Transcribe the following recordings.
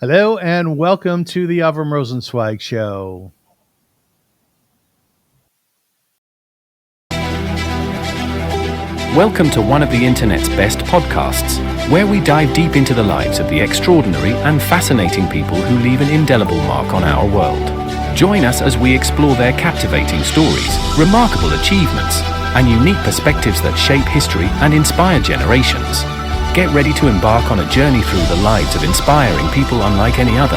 Hello and welcome to the Avrum Rosensweig Show. Welcome to one of the internet's best podcasts, where we dive deep into the lives of the extraordinary and fascinating people who leave an indelible mark on our world. Join us as we explore their captivating stories, remarkable achievements, and unique perspectives that shape history and inspire generations. Get ready to embark on a journey through the lives of inspiring people unlike any other.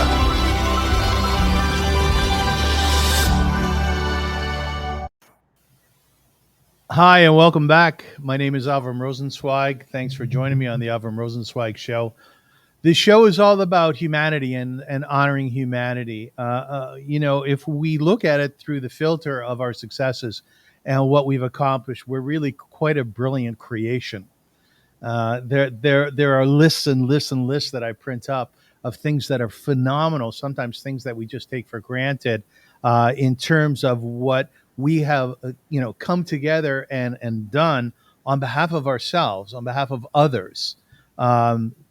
Hi and welcome back. My name is Avrum Rosensweig. Thanks for joining me on the Avrum Rosensweig Show. This show is all about humanity and honoring humanity. If we look at it through the filter of our successes and what we've accomplished, we're really quite a brilliant creation. There are lists and lists and lists that I print up of things that are phenomenal. Sometimes things that we just take for granted in terms of what we have, come together and done on behalf of ourselves, on behalf of others.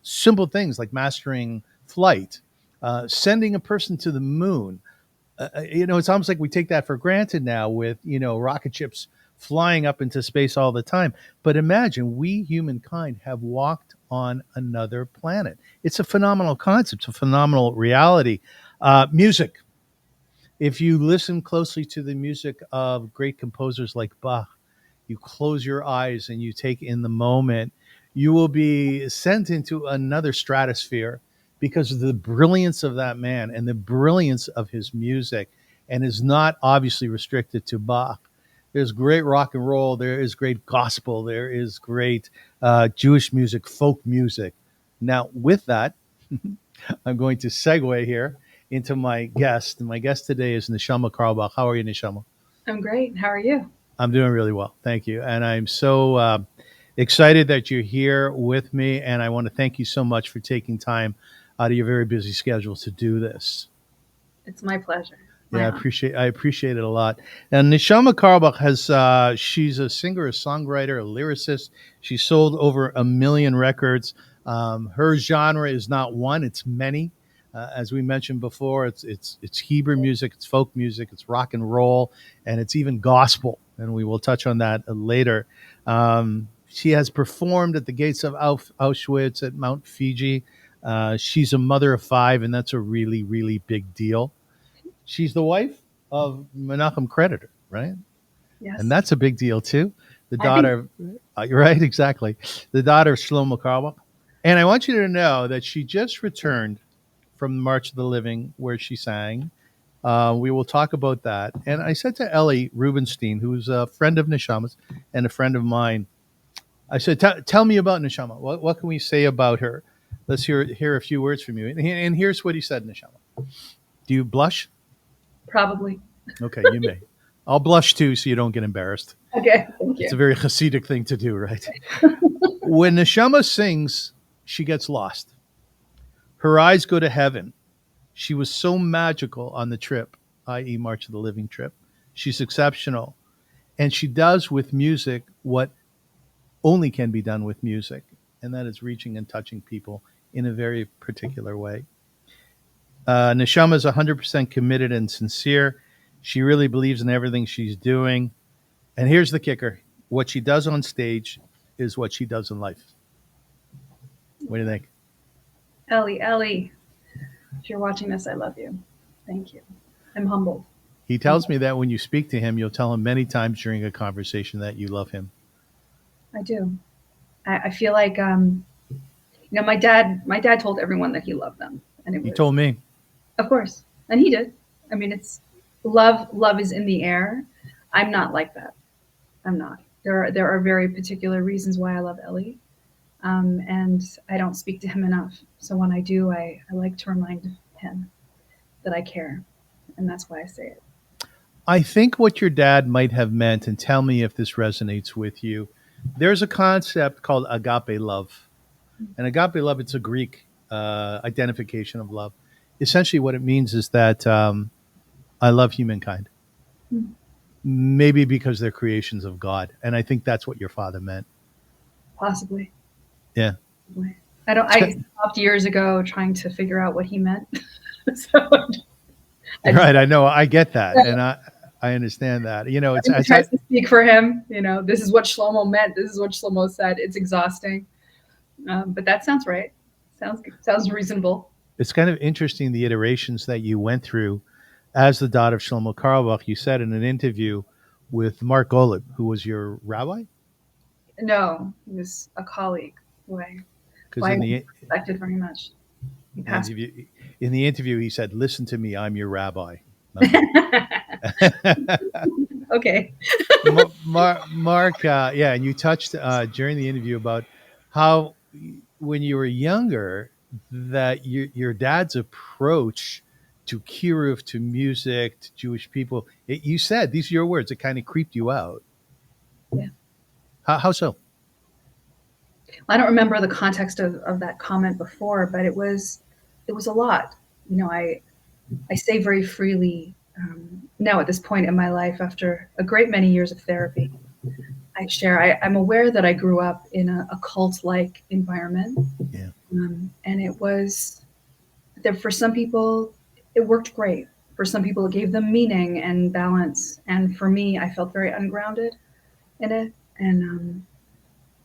Simple things like mastering flight, sending a person to the moon. It's almost like we take that for granted now with, rocket ships flying up into space all the time. But imagine we, humankind, have walked on another planet. It's a phenomenal concept, it's a phenomenal reality. Music. If you listen closely to the music of great composers like Bach, you close your eyes and you take in the moment, you will be sent into another stratosphere because of the brilliance of that man and the brilliance of his music, and is not obviously restricted to Bach. There's great rock and roll, there is great gospel, there is great Jewish music, folk music. Now, with that, I'm going to segue here into my guest. My guest today is Neshama Carlebach. How are you, Neshama? I'm great. How are you? I'm doing really well. Thank you. And I'm so excited that you're here with me. And I want to thank you so much for taking time out of your very busy schedule to do this. It's my pleasure. Yeah, I appreciate it a lot. And Neshama Carlebach she's a singer, a songwriter, a lyricist. She sold over 1 million records. Her genre is not one; it's many. As we mentioned before, it's Hebrew music, it's folk music, it's rock and roll, and it's even gospel. And we will touch on that later. She has performed at the gates of Auschwitz, at Mount Fiji. She's a mother of 5, and that's a really, really big deal. She's the wife of Menachem Creditor, right? Yes. And that's a big deal too. The daughter, you're right, exactly. The daughter of Shlomo Carlebach. And I want you to know that she just returned from the March of the Living, where she sang. We will talk about that. And I said to Ellie Rubenstein, who's a friend of Neshama's and a friend of mine, I said, tell me about Neshama. What can we say about her? Let's hear a few words from you. And here's what he said, Neshama. Do you blush? Probably. Okay, you may. I'll blush too, so you don't get embarrassed. Okay, thank you. It's a very Hasidic thing to do, right? When Neshama sings, she gets lost. Her eyes go to heaven. She was so magical on the trip, i.e., March of the Living trip. She's exceptional. And she does with music what only can be done with music, and that is reaching and touching people in a very particular way. Neshama is 100% committed and sincere. She really believes in everything she's doing. And here's the kicker. What she does on stage is what she does in life. What do you think? Ellie, if you're watching this, I love you. Thank you. I'm humbled. He tells me that when you speak to him, you'll tell him many times during a conversation that you love him. I do. I feel like, my dad told everyone that he loved them. And He told me. Of course. And he did. I mean, it's love is in the air. I'm not like that. I'm not. There are very particular reasons why I love Ellie. And I don't speak to him enough. So when I do, I like to remind him that I care. And that's why I say it. I think what your dad might have meant, and tell me if this resonates with you, there's a concept called agape love. And agape love, it's a Greek identification of love. Essentially what it means is that I love humankind. Mm. Maybe because they're creations of God. And I think that's what your father meant. Possibly. Yeah. Possibly. I don't. I stopped years ago trying to figure out what he meant. So I just Right, I know, I get that, and I understand that. It's he as tries I to speak for him. This is what Shlomo meant. This is what Shlomo said. It's exhausting, but that sounds right. Sounds reasonable. it's kind of interesting the iterations that you went through as the daughter of Shlomo Carlebach. You said in an interview with Mark Golub, who was your rabbi, No, he was a colleague who because I respected very much. He the passed. interview in the interview he said, "Listen to me, I'm your rabbi." Okay. Okay. Mark, yeah, and you touched during the interview about how when you were younger, that your dad's approach to kiruv, to music, to Jewish people, you said these are your words. It kind of creeped you out. Yeah. How so? I don't remember the context of that comment before, but it was a lot. I say very freely now at this point in my life after a great many years of therapy. I'm aware that I grew up in a cult-like environment, Yeah. and it was that for some people it worked great. For some people, it gave them meaning and balance, and for me, I felt very ungrounded in it. And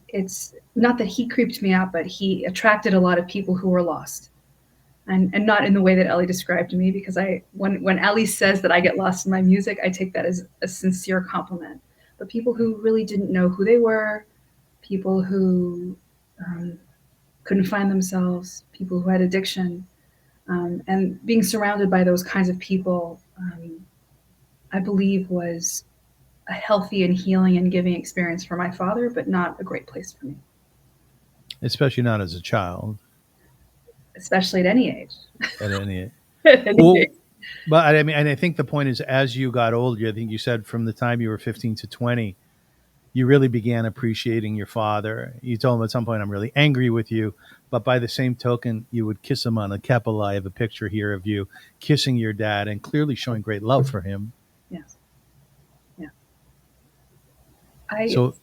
it's not that he creeped me out, but he attracted a lot of people who were lost. And not in the way that Ellie described to me, because when Ellie says that I get lost in my music, I take that as a sincere compliment. But people who really didn't know who they were, people who couldn't find themselves, people who had addiction, and being surrounded by those kinds of people, I believe was a healthy and healing and giving experience for my father, but not a great place for me, Especially not as a child especially at any age. at any. At any age. Well, but I mean, and I think the point is, as you got older, I think you said from the time you were 15 to 20, you really began appreciating your father. You told him at some point, "I'm really angry with you," but by the same token, you would kiss him on the Keppel. I have a picture here of you kissing your dad and clearly showing great love for him. Yes. Yeah. I So,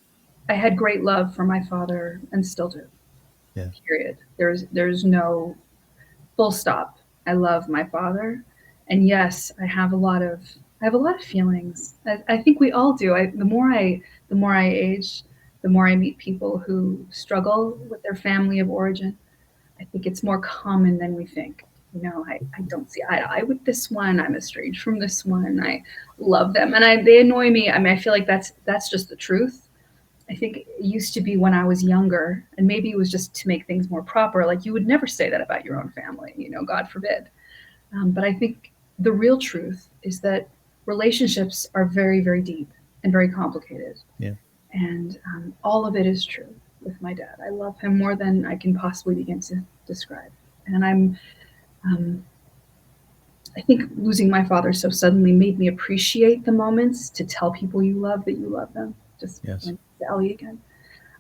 I had great love for my father and still do. yeah, Period. There's no full stop. I love my father, and yes, I have a lot of feelings. I think we all do. The more I age, the more I meet people who struggle with their family of origin. I think it's more common than we think. I don't see eye to eye with this one. I'm estranged from this one. I love them, and they annoy me. I mean, I feel like that's just the truth. I think it used to be when I was younger, and maybe it was just to make things more proper. Like you would never say that about your own family, God forbid. But I think the real truth is that relationships are very, very deep and very complicated. yeah. And all of it is true with my dad. I love him more than I can possibly begin to describe. And um, I think losing my father so suddenly made me appreciate the moments to tell people you love that you love them. Just Yes. like Ellie again.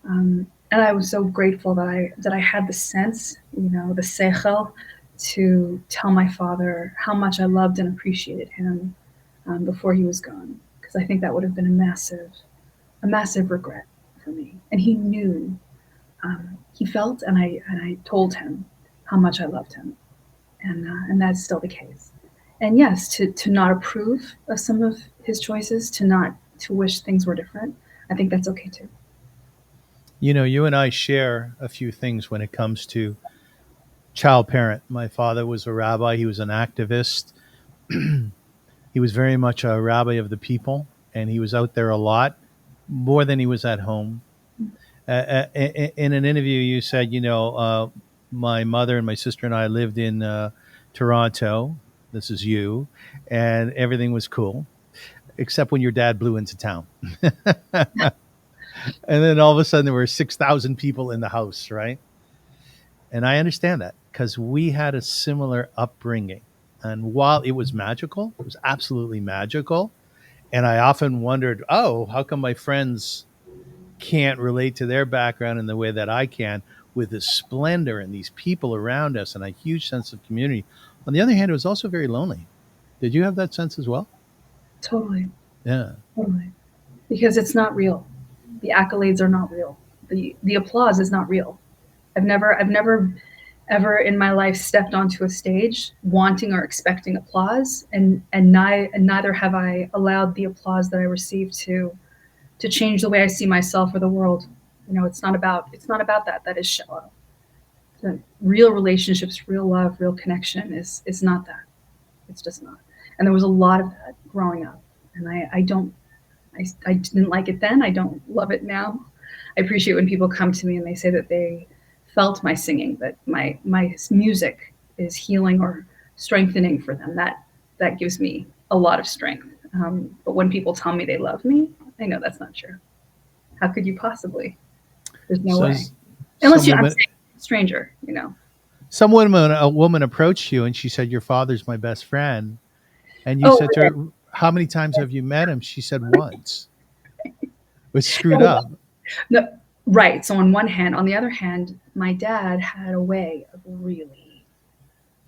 And I was so grateful that I had the sense, the seichel, to tell my father how much I loved and appreciated him before he was gone, because I think that would have been a massive regret for me. And he knew, he felt, and I told him how much I loved him, and that's still the case. And yes, to not approve of some of his choices, to wish things were different, I think that's okay too. You and I share a few things when it comes to child parent. My father was a rabbi, he was an activist. He was very much a rabbi of the people, and he was out there a lot more than he was at home. In an interview, you said, my mother and my sister and I lived in Toronto. This is you, and everything was cool, except when your dad blew into town. And then all of a sudden, there were 6,000 people in the house, right? And I understand that because we had a similar upbringing. And while it was magical, it was absolutely magical. And I often wondered, oh, how come my friends can't relate to their background in the way that I can, with the splendor and these people around us and a huge sense of community? On the other hand, it was also very lonely. Did you have that sense as well? Totally, Yeah. totally. Because it's not real. The accolades are not real. The applause is not real. I've never ever in my life stepped onto a stage wanting or expecting applause, and neither have I allowed the applause that I received to change the way I see myself or the world. It's not about that. That is shallow. The real relationships, real love, real connection is not that. It's just not. And there was a lot of that growing up, and I didn't like it then. I don't love it now. I appreciate when people come to me and they say that they felt my singing, that my music is healing or strengthening for them. That gives me a lot of strength. But when people tell me they love me, I know that's not true. How could you possibly? There's no So way. s- Unless some I'm women, saying stranger, you know. a woman approached you and she said, "Your father's my best friend," and you Oh, said to her, "How many times have you met him?" She said, "Once." Was screwed up. no, right. So on one hand, on the other hand, my dad had a way of really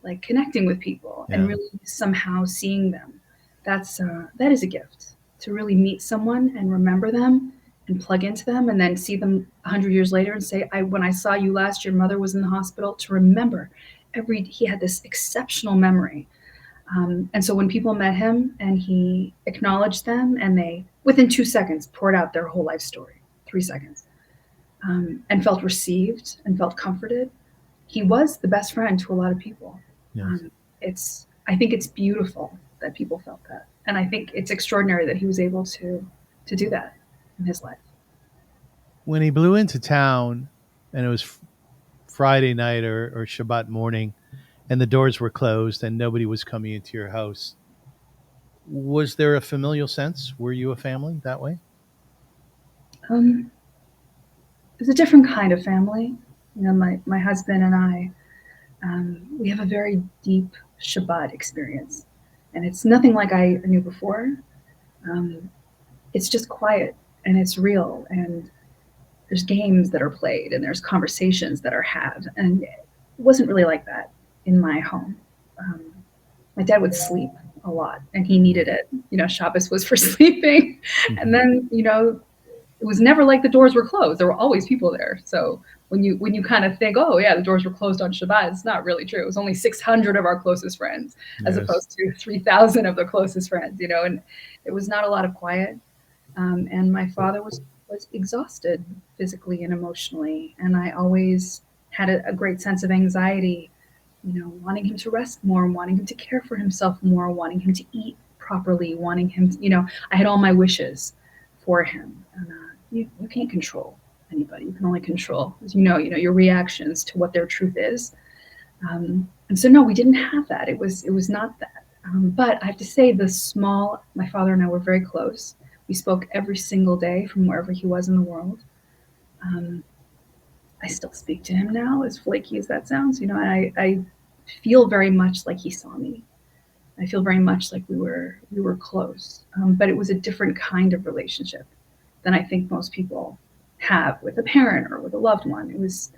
like connecting with people and Yeah. really somehow seeing them. That is a gift to really meet someone and remember them and plug into them and then see them 100 years later and say, when I saw you last, your mother was in the hospital. To remember he had this exceptional memory. And so when people met him and he acknowledged them and they, within 2 seconds, poured out their whole life story, 3 seconds, and felt received and felt comforted, he was the best friend to a lot of people. Yes. Um, I think it's beautiful that people felt that. And I think it's extraordinary that he was able to do that in his life. When he blew into town, and it was Friday night or Shabbat morning, and the doors were closed and nobody was coming into your house, was there a familial sense? Were you a family that way? Um, it's a different kind of family. My husband and I, we have a very deep Shabbat experience. And it's nothing like I knew before. Um, it's just quiet and it's real. And there's games that are played and there's conversations that are had. And it wasn't really like that in my home. Um, my dad would sleep a lot and he needed it. Shabbos was for sleeping. And Mm-hmm. then, it was never like the doors were closed. There were always people there. So when you kind of think, oh yeah, the doors were closed on Shabbat, it's not really true. It was only 600 of our closest friends, as Yes. opposed to 3,000 of the closest friends. And it was not a lot of quiet. And my father was exhausted physically and emotionally, and I always had a great sense of anxiety. Wanting him to rest more, wanting him to care for himself more, wanting him to eat properly, wanting him. I had all my wishes for him. And you can't control anybody. You can only control, as your reactions to what their truth is. And so, no, we didn't have that. It was not that. But I have to say, my father and I were very close. We spoke every single day from wherever he was in the world. Um, I still speak to him now, as flaky as that sounds. I feel very much like he saw me. I feel very much like we were close. But it was a different kind of relationship than I think most people have with a parent or with a loved one. It was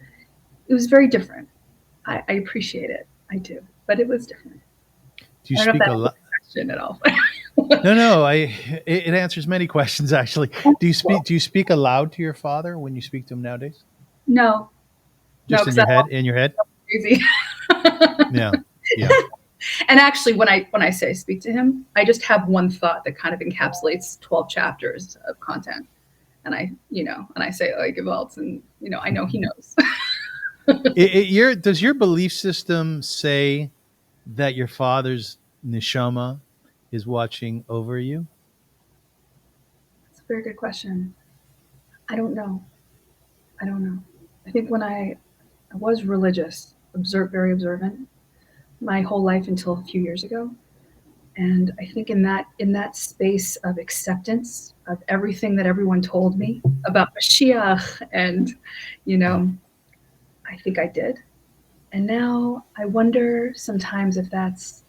very different. I appreciate it. I do, but it was different. Do you I don't know if speak that a answers lot? the question at all. No, no. It answers many questions actually. Do you speak? Well, Do you speak aloud to your father when you speak to him nowadays? no, no, Just in because your that's head? In your head? crazy. Yeah. Yeah. And actually, when I say speak to him, I just have one thought that kind of encapsulates 12 chapters of content, and I say like Gewalt, and I know he knows. Does your belief system say that your father's neshama is watching over you? It's a very good question. I don't know. I don't know. I think when I was religious, very observant, my whole life until a few years ago. And I think in that space of acceptance of everything that everyone told me about Mashiach, and you Yeah. know, I think I did. And now I wonder sometimes if that's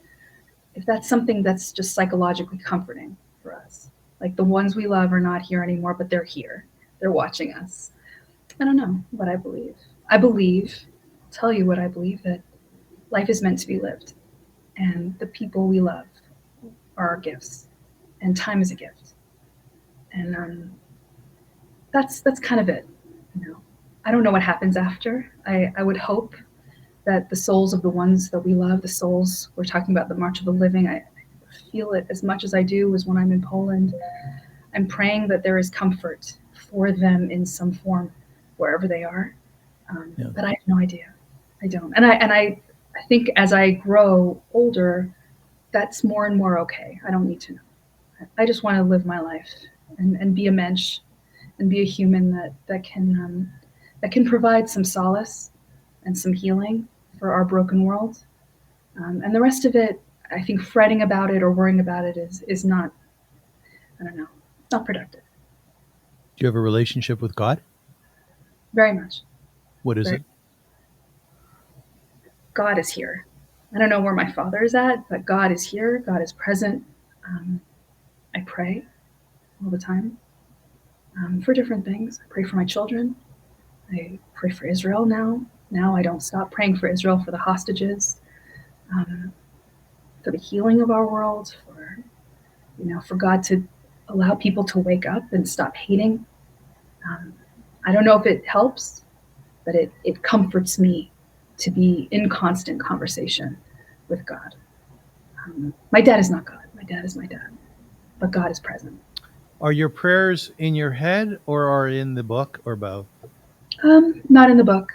something that's just psychologically comforting for us. Like the ones we love are not here anymore, but they're here. They're watching us. I don't know what I believe. I'll tell you what I believe, that life is meant to be lived, and the people we love are our gifts, and time is a gift. And that's kind of it. You know, I don't know what happens after. I would hope that the souls of the ones that we love, the souls, we're talking about the March of the Living, I feel it as much as I do as when I'm in Poland. I'm praying that there is comfort for them in some form, wherever they are. But I have no idea. I don't. And I think as I grow older, that's more and more okay. I don't need to know. I just want to live my life and be a mensch and be a human that can provide some solace and some healing for our broken world. And the rest of it, I think fretting about it or worrying about it is not, I don't know, not productive. Do you have a relationship with God? Very much. What is it? God is here. I don't know where my Father is at, but God is here. God is present. I pray all the time for different things. I pray for my children. I pray for Israel now. Now I don't stop praying for Israel, for the hostages, for the healing of our world, for God to allow people to wake up and stop hating. I don't know if it helps, but it comforts me to be in constant conversation with God. My dad is not God. My dad is my dad, but God is present. Are your prayers in your head or are in the book or both? Not in the book.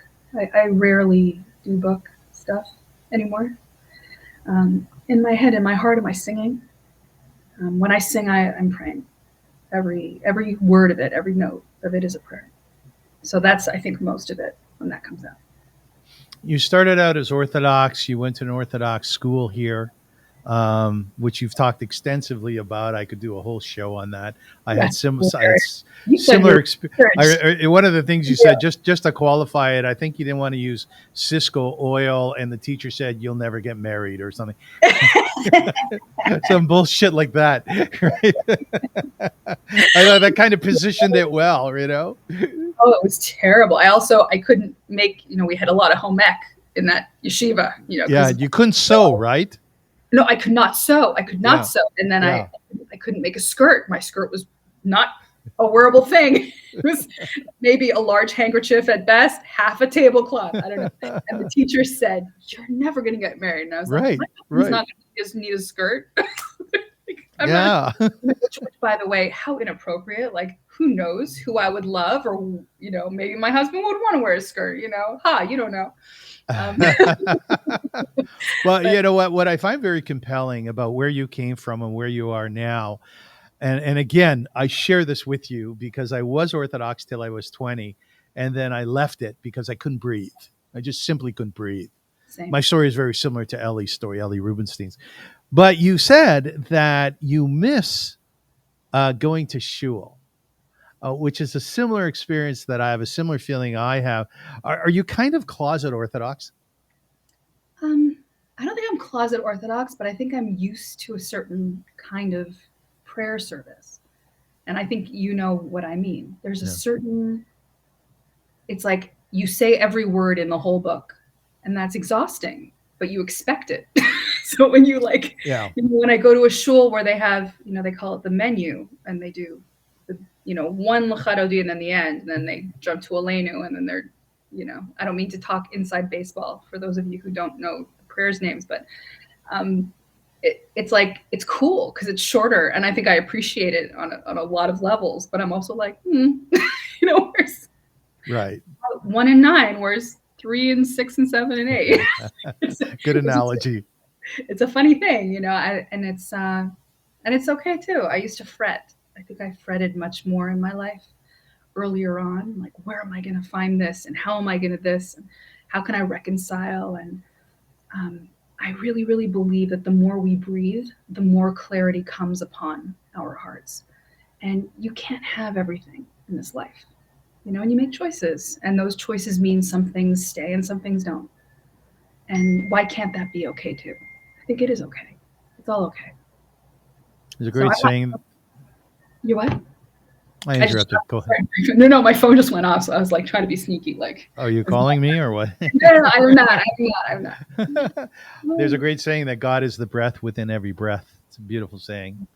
I rarely do book stuff anymore. In my head, in my heart, am I singing? When I sing, I'm praying. Every word of it, every note of it is a prayer. So that's, I think, most of it when that comes out. You started out as Orthodox. You went to an Orthodox school here, which you've talked extensively about. I could do a whole show on that. I had similar experience. One of the things you said, just to qualify it, I think you didn't want to use Cisco oil, and the teacher said you'll never get married or something. Some bullshit like that. Right? I know that kind of positioned it well, Oh, it was terrible. I couldn't make, we had a lot of home ec in that yeshiva, Yeah, you couldn't sew, right? No, I could not sew. Sew. And then I couldn't make a skirt. My skirt was not a wearable thing. It was maybe a large handkerchief at best, half a tablecloth. I don't know. And the teacher said, "You're never going to get married." And I was like, "He's not going to just need a skirt." Which, by the way, how inappropriate. Like, who knows who I would love, or maybe my husband would want to wear a skirt. You don't know. Well, you know what I find very compelling about where you came from and where you are now, and again, I share this with you because I was Orthodox till I was 20, and then I left it because I couldn't breathe. I just simply couldn't breathe. Same. My story is very similar to Ellie's story, Ellie Rubenstein's. But you said that you miss going to shul, which is a similar experience that I have, a similar feeling I have. Are you kind of closet Orthodox? I don't think I'm closet Orthodox, but I think I'm used to a certain kind of prayer service. And I think you know what I mean. There's a certain, it's like you say every word in the whole book, and that's exhausting, but you expect it. So when when I go to a shul where they have, they call it the menu, and they do one l'chadodi and then the end, and then they jump to Aleinu, and then they're, I don't mean to talk inside baseball for those of you who don't know the prayers names, but it's like, it's cool because it's shorter, and I think I appreciate it on a lot of levels, but I'm also like, where's right 1 and 9, where's 3 and 6 and 7 and 8? Good analogy. It's a funny thing, and it's okay too. I used to fret. I think I fretted much more in my life earlier on, like, where am I going to find this, and how am I going to this, and how can I reconcile? And I really, really believe that the more we breathe, the more clarity comes upon our hearts. And you can't have everything in this life, and you make choices, and those choices mean some things stay and some things don't. And why can't that be okay too? I think it is okay. It's all okay. There's a great saying. You what? I interrupted. Go ahead. No, my phone just went off, so I was like trying to be sneaky. Like, are you calling me or what? No, I'm not. There's a great saying that God is the breath within every breath. It's a beautiful saying,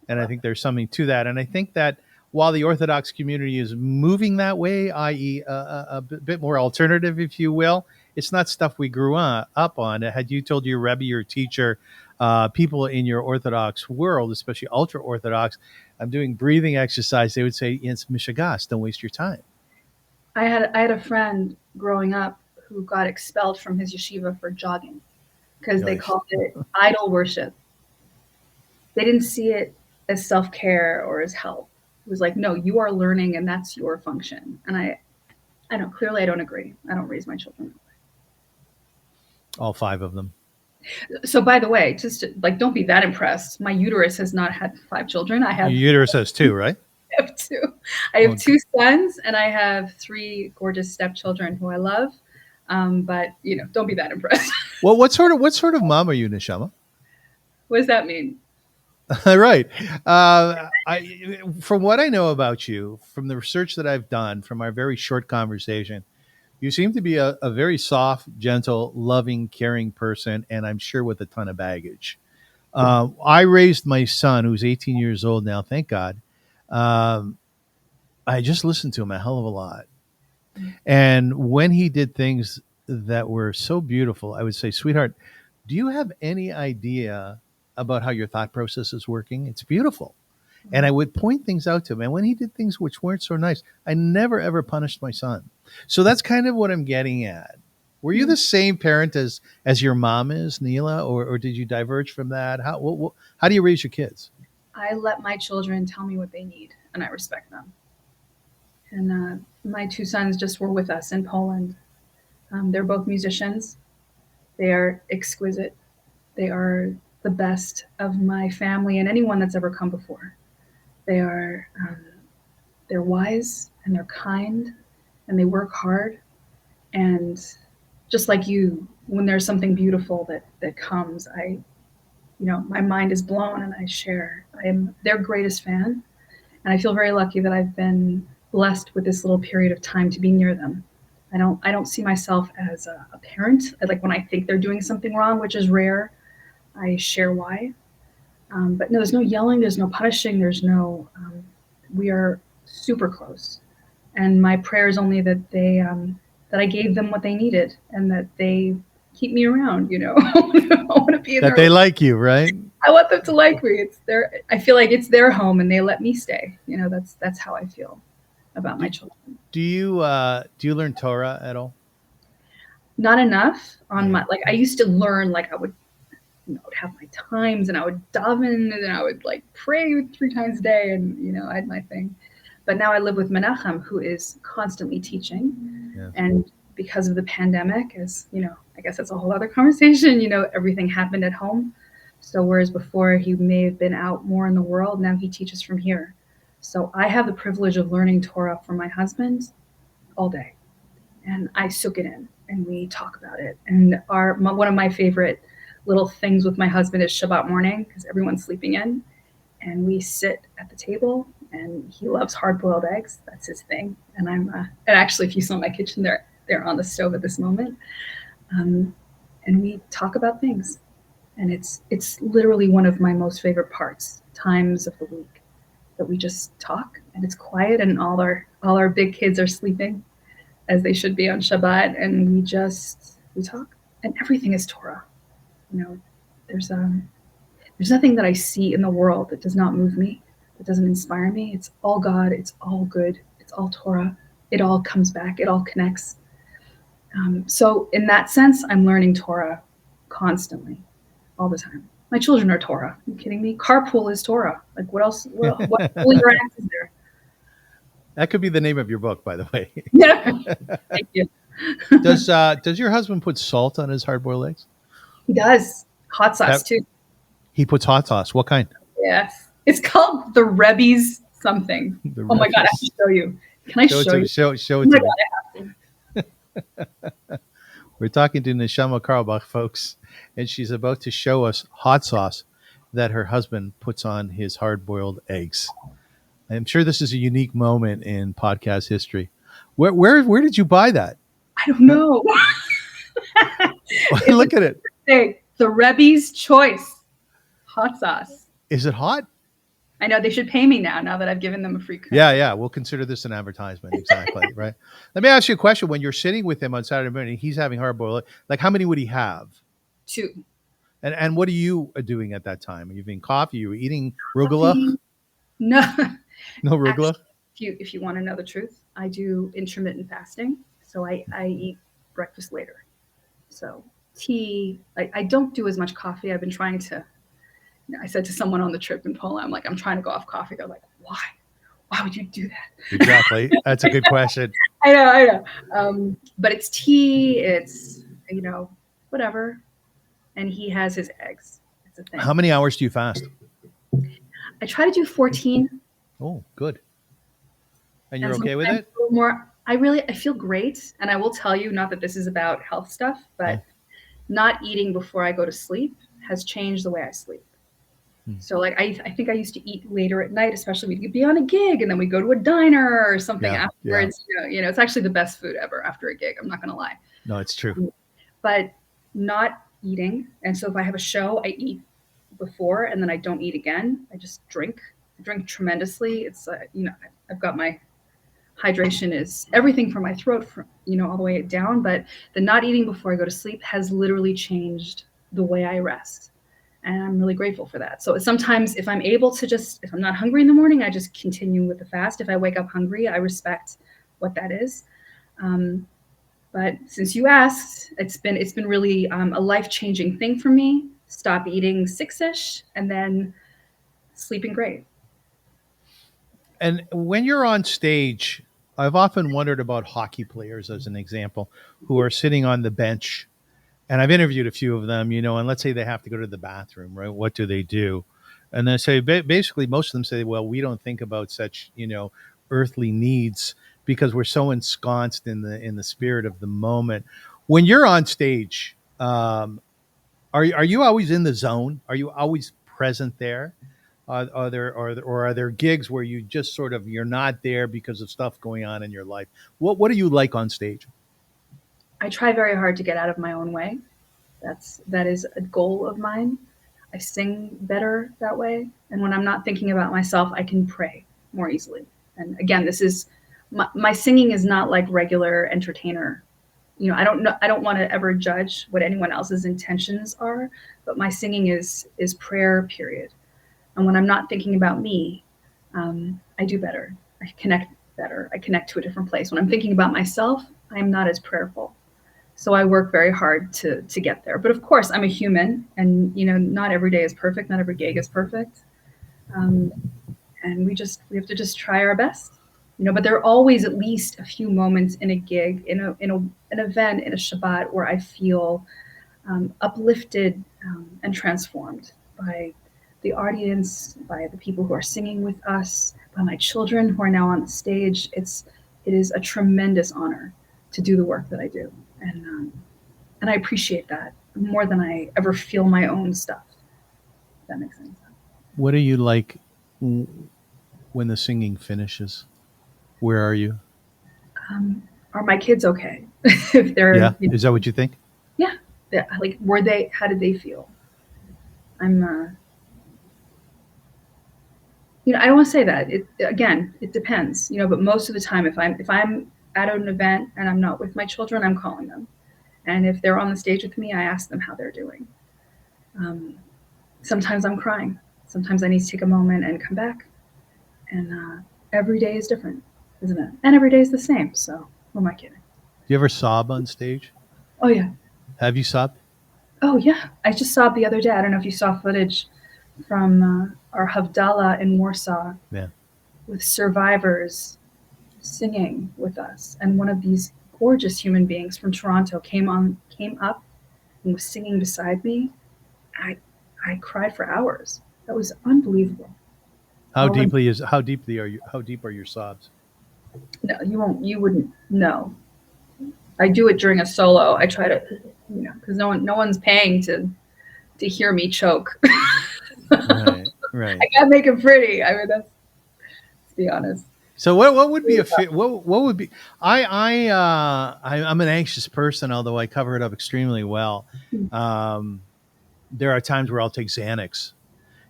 and I think there's something to that. And I think that while the Orthodox community is moving that way, i.e., bit more alternative, if you will, it's not stuff we grew up on. Had you told your Rebbe, your teacher, people in your Orthodox world, especially ultra Orthodox, I'm doing breathing exercise, they would say, it's mishagas, don't waste your time. I had a friend growing up who got expelled from his yeshiva for jogging because they Nice. called it idol worship. They didn't see it as self-care or as help. It was like, no, you are learning and that's your function. And I don't agree. I don't raise my children that All 5 of them. way. So by the way, just like, don't be that impressed. My uterus has not had 5 children. Your uterus has 2, right? I have 2. I have 2 sons and I have 3 gorgeous stepchildren who I love. But don't be that impressed. Well, what sort of mom are you, Neshama? What does that mean? Right. From what I know about you, from the research that I've done, from our very short conversation, you seem to be a very soft, gentle, loving, caring person, and I'm sure with a ton of baggage. I raised my son, who's 18 years old now, thank God. I just listened to him a hell of a lot. And when he did things that were so beautiful, I would say, sweetheart, do you have any idea about how your thought process is working? It's beautiful. And I would point things out to him. And when he did things which weren't so nice, I never, ever punished my son. So that's kind of what I'm getting at. Were you the same parent as your mom is, Neela, or did you diverge from that? How do you raise your kids? I let my children tell me what they need, and I respect them. And my 2 sons just were with us in Poland. They're both musicians. They are exquisite. They are the best of my family and anyone that's ever come before. They're wise and they're kind and they work hard. And just like you, when there's something beautiful that comes, my mind is blown and I share. I am their greatest fan. And I feel very lucky that I've been blessed with this little period of time to be near them. I don't see myself as a parent. Like when I think they're doing something wrong, which is rare, I share why. But no, there's no yelling, there's no punishing, we are super close. And my prayer is only that that I gave them what they needed and that they keep me around, I want to be in that they like you, right? I want them to like me. I feel like it's their home and they let me stay. That's how I feel about my children. Do you learn Torah at all? Not enough I used to learn, like I would have my times and I would daven and I would like pray 3 times a day and, I had my thing. But now I live with Menachem, who is constantly teaching. Yes. And because of the pandemic, as I guess that's a whole other conversation, everything happened at home. So whereas before he may have been out more in the world, now he teaches from here. So I have the privilege of learning Torah from my husband all day. And I soak it in and we talk about it. And one of my favorite little things with my husband is Shabbat morning because everyone's sleeping in. And we sit at the table and he loves hard-boiled eggs. That's his thing. And and actually, if you saw my kitchen, they're on the stove at this moment. And we talk about things. And it's literally one of my most favorite times of the week, that we just talk and it's quiet and all our big kids are sleeping as they should be on Shabbat. And we talk and everything is Torah. There's nothing that I see in the world that does not move me, that doesn't inspire me. It's all God. It's all good. It's all Torah. It all comes back. It all connects. So in that sense, I'm learning Torah constantly, all the time. My children are Torah. Are you kidding me? Carpool is Torah. Like what else? What holy ground is there? That could be the name of your book, by the way. Yeah. Thank you. Does your husband put salt on his hard-boiled eggs? He does. Hot sauce too. He puts hot sauce. What kind? Yes. It's called the Rebbe's something. Oh my God, I have to show you. Can I show you? Show it to me. I have to. We're talking to Neshama Carlebach, folks, and she's about to show us hot sauce that her husband puts on his hard-boiled eggs. I'm sure this is a unique moment in podcast history. Where did you buy that? I don't know. Look at it. The Rebbe's Choice hot sauce. Is it hot? I know they should pay me now that I've given them a free credit. Yeah. We'll consider this an advertisement. Exactly. Right. Let me ask you a question. When you're sitting with him on Saturday morning, he's having hard-boiled, like how many would he have? 2. And what are you doing at that time? Are you having coffee? Are you eating rugula? Coffee. No. No rugula? Actually, if you want to know the truth, I do intermittent fasting. So I eat breakfast later. So tea, I don't do as much coffee. I've been trying to, I said to someone on the trip in Poland, I'm trying to go off coffee. They're like, why? Why would you do that? Exactly. That's a good question. I know. But it's tea, it's, whatever. And he has his eggs. It's a thing. How many hours do you fast? I try to do 14. Oh, good. And you're okay with it? More. I feel great. And I will tell you, not that this is about health stuff, but not eating before I go to sleep has changed the way I sleep. So I think I used to eat later at night, especially we'd be on a gig and then we'd go to a diner or something afterwards. Yeah. It's actually the best food ever after a gig. I'm not going to lie. No, it's true. But not eating. And so if I have a show, I eat before and then I don't eat again. I just drink. I drink tremendously. It's, I've got my hydration is everything from my throat, all the way down. But the not eating before I go to sleep has literally changed the way I rest. And I'm really grateful for that. So sometimes if I'm able to if I'm not hungry in the morning, I just continue with the fast. If I wake up hungry, I respect what that is. But since you asked, it's been really a life-changing thing for me. Stop eating 6-ish and then sleeping great. And when you're on stage, I've often wondered about hockey players, as an example, who are sitting on the bench. And I've interviewed a few of them, and let's say they have to go to the bathroom, right? What do they do? And they say, basically, most of them say, well, we don't think about such, earthly needs because we're so ensconced in the spirit of the moment. When you're on stage, are you always in the zone? Are you always present there? Are there gigs where you just sort of you're not there because of stuff going on in your life? What are you like on stage? I try very hard to get out of my own way. That is a goal of mine. I sing better that way. And when I'm not thinking about myself, I can pray more easily. And again, this is my singing is not like regular entertainer. I don't want to ever judge what anyone else's intentions are, but my singing is prayer, period. And when I'm not thinking about me, I do better. I connect better. I connect to a different place. When I'm thinking about myself, I'm not as prayerful. So I work very hard to get there. But of course, I'm a human, and not every day is perfect. Not every gig is perfect, and we have to just try our best. But there are always at least a few moments in a gig, in an event, in a Shabbat, where I feel uplifted and transformed by the audience, by the people who are singing with us, by my children who are now on the stage. It is a tremendous honor to do the work that I do. And I appreciate that more than I ever feel my own stuff. If that makes sense. What are you like when the singing finishes? Where are you? Are my kids okay? If they're is that what you think? Yeah. Like, how did they feel? I don't want to say that. It depends. But most of the time, if I'm at an event and I'm not with my children, I'm calling them. And if they're on the stage with me, I ask them how they're doing. Sometimes I'm crying. Sometimes I need to take a moment and come back. And every day is different, isn't it? And every day is the same. So who am I kidding? Do you ever sob on stage? Oh, yeah. Have you sobbed? Oh, yeah. I just sobbed the other day. I don't know if you saw footage from our Havdalah in Warsaw with survivors singing with us. And one of these gorgeous human beings from Toronto came up and was singing beside me. I cried for hours. That was unbelievable. How deep are your sobs? No, you wouldn't know. I do it during a solo. I try to, because no one's paying to hear me choke. Right. I gotta make it pretty. Let's be honest. So what would be what would be I'm an anxious person, although I cover it up extremely well. There are times where I'll take Xanax,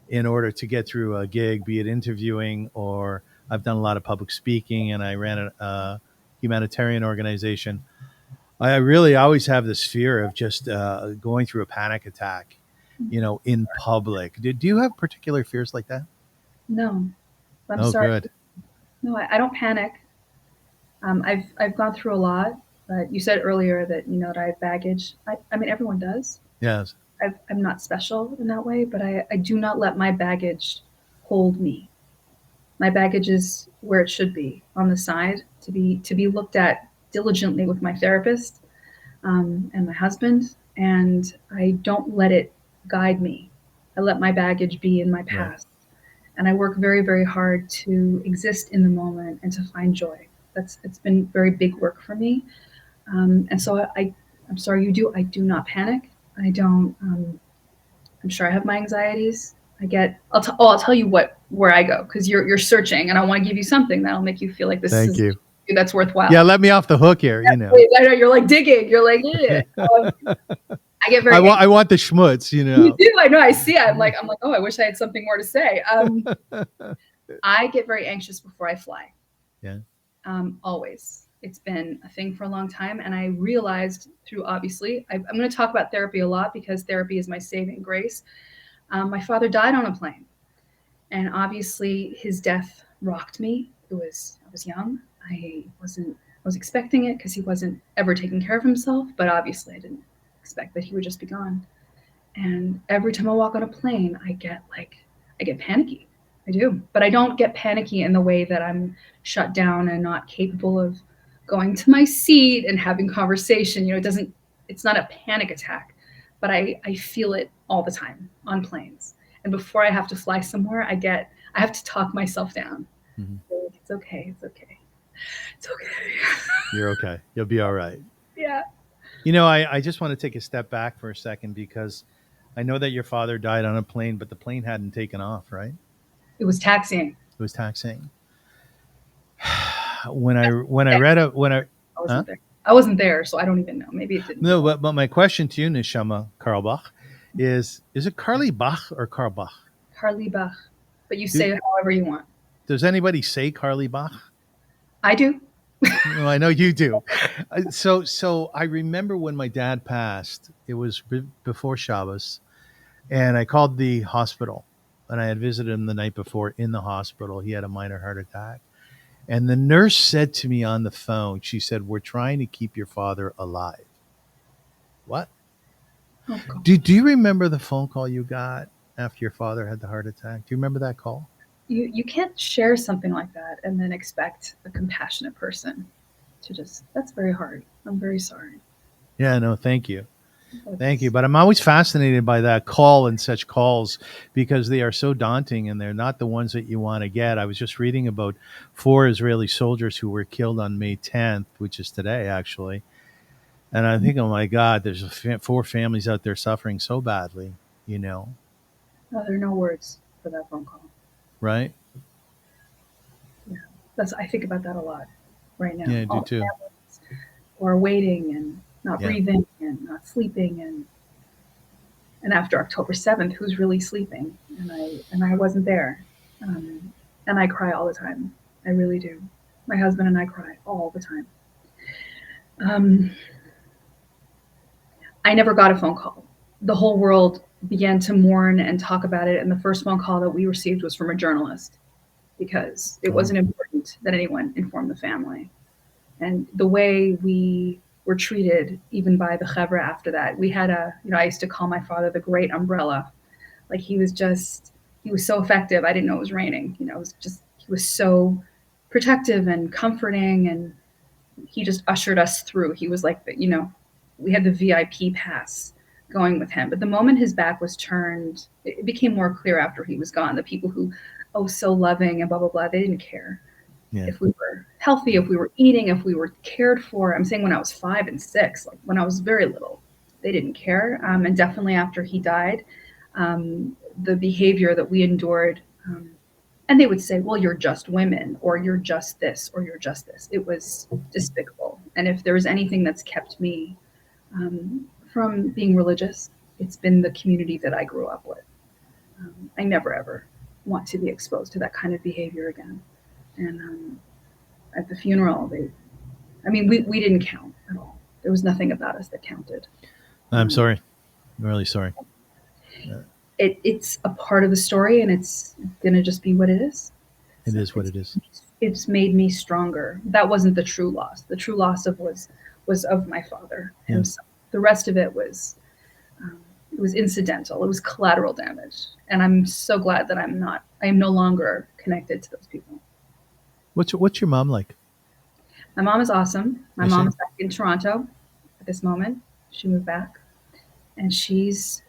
in order to get through a gig, be it interviewing, or I've done a lot of public speaking, and I ran a humanitarian organization. I really always have this fear of just going through a panic attack, in public. Do you have particular fears like that? No, I'm Oh, sorry. good. No, I don't panic. I've gone through a lot, but you said earlier that that I have baggage. I mean, everyone does. Yes. I'm not special in that way, but I do not let my baggage hold me. My baggage is where it should be, on the side, to be looked at diligently with my therapist, and my husband, and I don't let it guide me. I let my baggage be in my Right. past, and I work very, very hard to exist in the moment and to find joy. It's been very big work for me, and so I'm sorry you do. I do not panic. I don't. I'm sure I have my anxieties. I'll tell you where I go, because you're searching, and I want to give you something that'll make you feel like this Thank is you. that's worthwhile. Yeah, let me off the hook here. I know you're like digging. You're like, yeah. I get very. I want the schmutz. You do. I know. I see it. I'm like, oh, I wish I had something more to say. I get very anxious before I fly. Yeah. Always. It's been a thing for a long time, and I realized through, obviously, I'm going to talk about therapy a lot because therapy is my saving grace. My father died on a plane, and obviously his death rocked me. I was young. I was expecting it because he wasn't ever taking care of himself, but obviously I didn't expect that he would just be gone. And every time I walk on a plane, I get panicky. I do, but I don't get panicky in the way that I'm shut down and not capable of going to my seat and having conversation. It's not a panic attack, but I feel it all the time on planes. And before I have to fly somewhere, I have to talk myself down. Mhm. It's okay. It's okay. It's okay. You're okay. You'll be all right. Yeah. I just want to take a step back for a second, because I know that your father died on a plane, but the plane hadn't taken off, right? It was taxing. It was taxiing. When I read a when I I wasn't there. I wasn't there, so I don't even know. Maybe it didn't. No, but my question to you, Neshama Carlebach, is it Carlebach or Carlebach? Carlebach, but you say it however you want. Does anybody say Carlebach? I do. Well, I know you do. So I remember when my dad passed. It was before Shabbos, and I called the hospital, and I had visited him the night before in the hospital. He had a minor heart attack, and the nurse said to me on the phone, she said, "We're trying to keep your father alive." What? Oh, God. Do you remember the phone call you got after your father had the heart attack? Do you remember that call? You can't share something like that and then expect a compassionate person to that's very hard. I'm very sorry. Yeah, no, thank you. Thank you. But I'm always fascinated by that call and such calls, because they are so daunting and they're not the ones that you want to get. I was just reading about 4 Israeli soldiers who were killed on May 10th, which is today, actually. And I think, oh my God, there's 4 families out there suffering so badly, No, there are no words for that phone call. right? Yeah, I think about that a lot right now. Yeah, I do too. Families who are waiting and not Yeah. breathing and not sleeping, and after October 7th, who's really sleeping? And I wasn't there, and I cry all the time. I really do. My husband and I cry all the time. I never got a phone call. The whole world began to mourn and talk about it, and the first phone call that we received was from a journalist, because it wasn't important that anyone inform the family. And the way we were treated, even by the chevra after that, we had I used to call my father the great umbrella. Like he was so effective. I didn't know it was raining. It was just, he was so protective and comforting, and he just ushered us through. He was like we had the VIP pass going with him. But the moment his back was turned, it became more clear after he was gone. The people who, so loving and blah, blah, blah, they didn't care. Yeah. If we were healthy, if we were eating, if we were cared for. I'm saying when I was 5 and 6, like when I was very little, they didn't care. And definitely after he died, the behavior that we endured, and they would say, well, you're just women, or you're just this, or you're just this. It was despicable. And if there was anything that's kept me from being religious, it's been the community that I grew up with. I never ever want to be exposed to that kind of behavior again. And at the funeral, we didn't count at all. There was nothing about us that counted. I'm sorry. I'm really sorry. It's a part of the story, and it's gonna just be what it is. It So is what it is. it's made me stronger. That wasn't the true loss. The true loss was of my father himself. The rest of it was incidental. It was collateral damage, and I'm so glad that I am no longer connected to those people. What's your mom like? My mom is awesome. My Is mom she? is back in Toronto at this moment. She moved back, and she's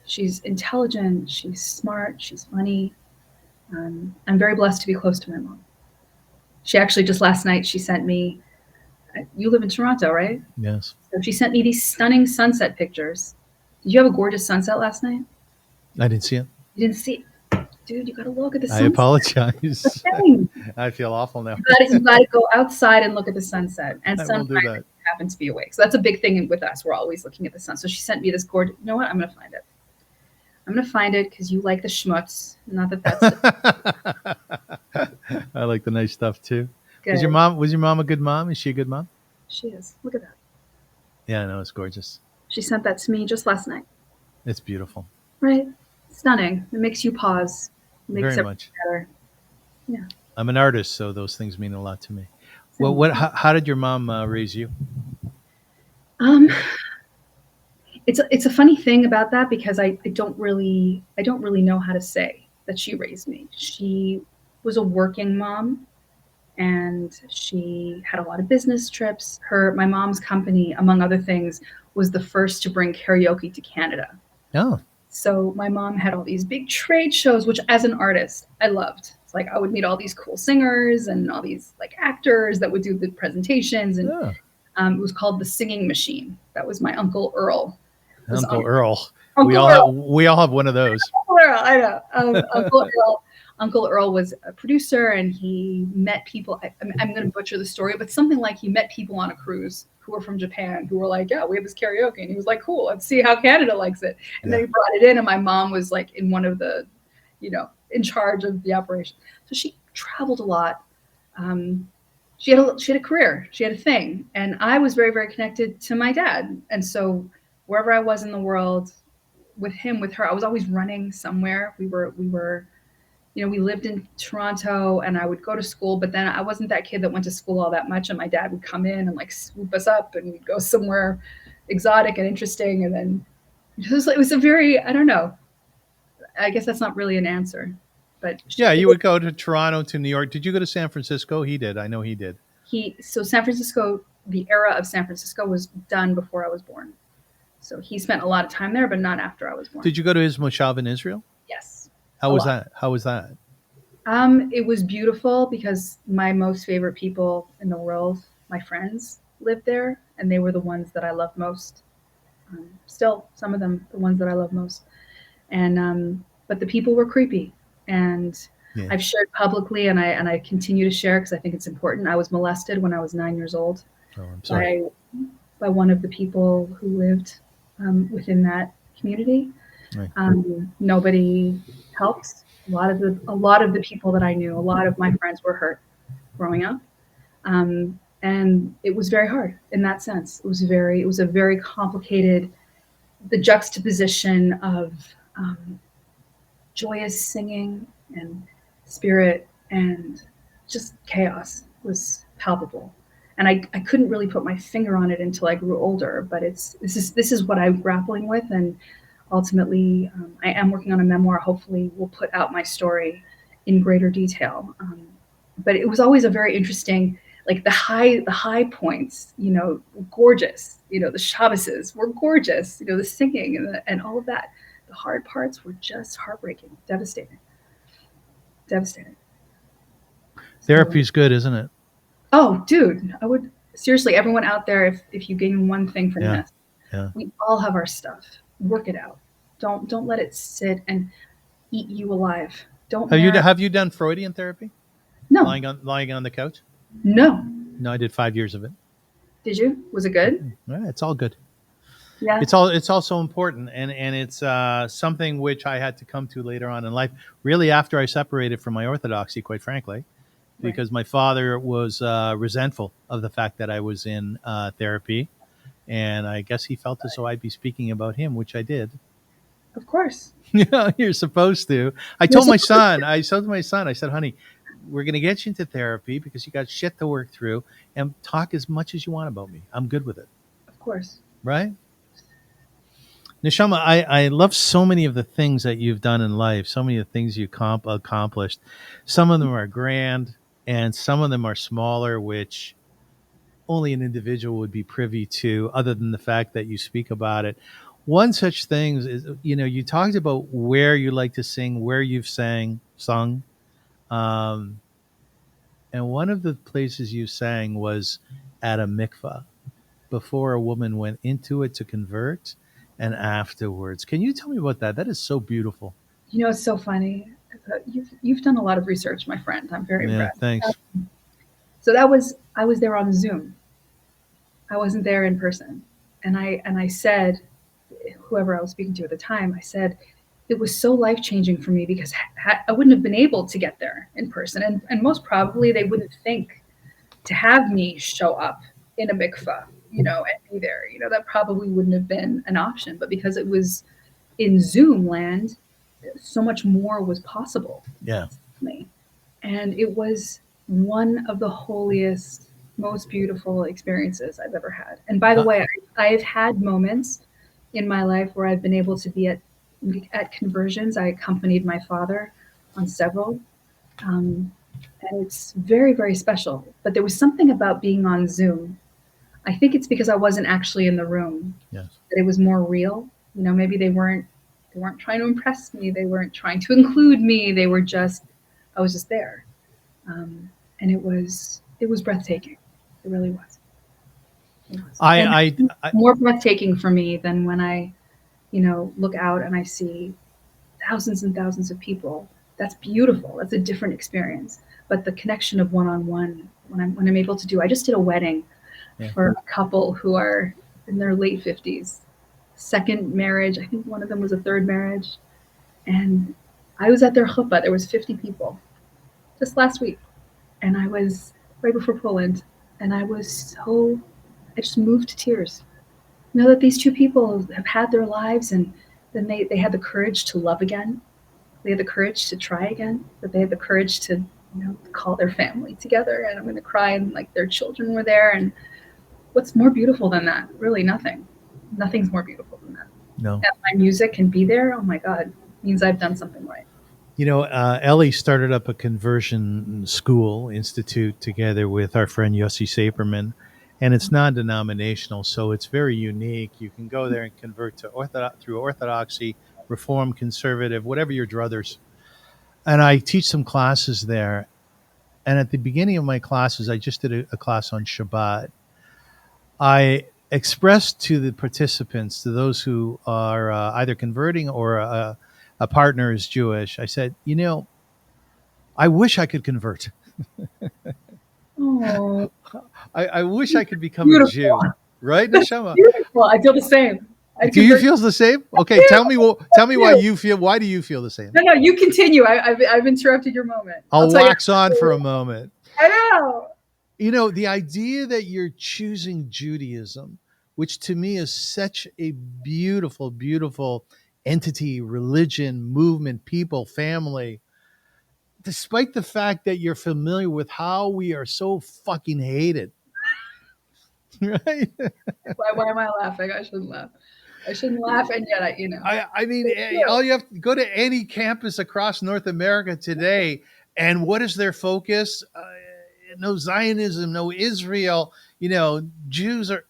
intelligent. She's smart. She's funny. I'm very blessed to be close to my mom. She actually just last night she sent me. You live in Toronto, right? Yes. So she sent me these stunning sunset pictures. Did you have a gorgeous sunset last night? I didn't see it. You didn't see it? Dude, you got to look at the I sunset. apologize. Thing. I feel awful now. You got to go outside and look at the sunset. And I will do sometimes that. I happen to be awake. So that's a big thing with us. We're always looking at the sun. So she sent me this gorgeous. You know what? I'm going to find it. I'm going to find it because you like the schmutz. Not that that's I like the nice stuff too. good. Was your mom a good mom? Is she a good mom? She is. Look at that. Yeah, I know, it's gorgeous. She sent that to me just last night. It's beautiful. Right? Stunning. It makes you pause. It makes Very everything much. better. I'm an artist, so those things mean a lot to me. Well, how did your mom raise you? Um, it's a funny thing about that because I don't really know how to say that she raised me. She was a working mom, and she had a lot of business trips. My mom's company, among other things, was the first to bring karaoke to Canada. Oh, So my mom had all these big trade shows, which as an artist, I loved. It's like I would meet all these cool singers and all these like actors that would do the presentations. And yeah. it was called the Singing Machine. That was my Uncle Earl. Was Uncle on- Earl. Uncle Earl. We all have one of those. Uncle Earl, I know. Uncle Earl was a producer, and he met people. I'm going to butcher the story, but something like he met people on a cruise who were from Japan who were like, "Yeah, we have this karaoke," and he was like, "Cool, let's see how Canada likes it." And then he brought it in, and my mom was like in one of the, in charge of the operation. So she traveled a lot. She had a career. She had a thing, and I was very, very connected to my dad, and so wherever I was in the world, with him, with her, I was always running somewhere. We were, we lived in Toronto, and I would go to school, but then I wasn't that kid that went to school all that much. And my dad would come in and like swoop us up, and we'd go somewhere exotic and interesting. And then it was a very, I don't know. I guess that's not really an answer, but Yeah, you would go to Toronto, to New York. Did you go to San Francisco? He did. I know he did. So San Francisco, the era of San Francisco was done before I was born. So he spent a lot of time there, but not after I was born. Did you go to his moshav in Israel? Yes. How was that? How was that? It was beautiful because my most favorite people in the world, my friends, lived there, and they were the ones that I loved most. Still, some of them, the ones that I love most. And but the people were creepy, and Yeah. I've shared publicly, and I continue to share because I think it's important. I was molested when I was 9 years old. Oh, I'm sorry. By one of the people who lived within that community. Right. Nobody helped. A lot of the people that I knew, a lot of my friends were hurt growing up, and it was very hard in that sense. It was a very complicated. The juxtaposition of joyous singing and spirit and just chaos was palpable. And I couldn't really put my finger on it until I grew older, but this is what I'm grappling with, and ultimately I am working on a memoir. Hopefully we'll put out my story in greater detail. But it was always a very interesting, like the high points, gorgeous, the Shabbases were gorgeous, the singing and all of that. The hard parts were just heartbreaking, devastating. Therapy's good, isn't it? Oh, dude, I would seriously, everyone out there, if you gain one thing from this, we all have our stuff. Work it out. Don't let it sit and eat you alive. Have you done Freudian therapy? No. Lying on the couch? No. No, I did 5 years of it. Did you? Was it good? Yeah, it's all good. Yeah. It's also important, and it's something which I had to come to later on in life, really after I separated from my orthodoxy, quite frankly, Right. because my father was resentful of the fact that I was in therapy, and I guess he felt as though I'd be speaking about him, which I did. Of course. Yeah, you're supposed to. You're supposed I told my son, I said, honey, we're going to get you into therapy because you got shit to work through, and talk as much as you want about me. I'm good with it. Of course. Right? Neshama, I love so many of the things that you've done in life, so many of the things you accomplished. Some of them are grand, and some of them are smaller, which only an individual would be privy to, other than the fact that you speak about it. One such thing is, you talked about where you like to sing, where you've sung. Um, and one of the places you sang was at a mikvah before a woman went into it to convert and afterwards. Can you tell me about that? That is so beautiful. It's so funny. You've done a lot of research, my friend. I'm very Yeah, impressed. thanks. So I was there on Zoom. I wasn't there in person, and I said, whoever I was speaking to at the time, I said it was so life changing for me because I wouldn't have been able to get there in person, and most probably they wouldn't think to have me show up in a mikvah, and be there. That probably wouldn't have been an option, but because it was in Zoom land, so much more was possible Yeah. for me. And it was one of the holiest, most beautiful experiences I've ever had. And by the Uh, way, I've had moments in my life where I've been able to be at conversions. I accompanied my father on several, um, and it's very, very special. But there was something about being on Zoom. I think it's because I wasn't actually in the room, yes. that it was more real. Maybe they weren't trying to impress me. They weren't trying to include me. I was just there, and it was breathtaking. It really was. It was, and I more breathtaking for me than when I, look out and I see thousands and thousands of people. That's beautiful. That's a different experience. But the connection of one-on-one, when I'm able to do, I just did a wedding yeah. for a couple who are in their late 50s, second marriage. I think one of them was a third marriage, and I was at their chuppah. There was 50 people just last week, and I was right before Poland, and I just moved to tears. That these two people have had their lives, and then they had the courage to love again. They had the courage to try again. That they had the courage to call their family together. And I'm going to cry, and like their children were there. And what's more beautiful than that? Really, nothing. Nothing's more beautiful than that. No. And my music can be there. Oh my God, means I've done something right. Ellie started up a conversion school institute together with our friend Yossi Saperman, and it's non-denominational, so it's very unique. You can go there and convert to through Orthodoxy, Reform, Conservative, whatever your druthers. And I teach some classes there. And at the beginning of my classes, I just did a class on Shabbat. I expressed to the participants, to those who are either converting or a partner is Jewish, I said, I wish I could convert. Oh, I wish I could become a beautiful. Jew, right, Neshama? Beautiful. I feel the same. I'd Do you convert. feel the same? Okay, Yeah, tell me why do. you feel. Why do you feel the same? No, you continue. I've interrupted your moment. I'll I'll tell you. wax on for a moment. I know. The idea that you're choosing Judaism, which to me is such a beautiful, beautiful entity, religion, movement, people, family, despite the fact that you're familiar with how we are so fucking hated, right? Why am I laughing? I shouldn't laugh. I shouldn't laugh, and yet I mean, it's true. all you have to go to any campus across North America today, and what is their focus? No Zionism, no Israel. Jews are.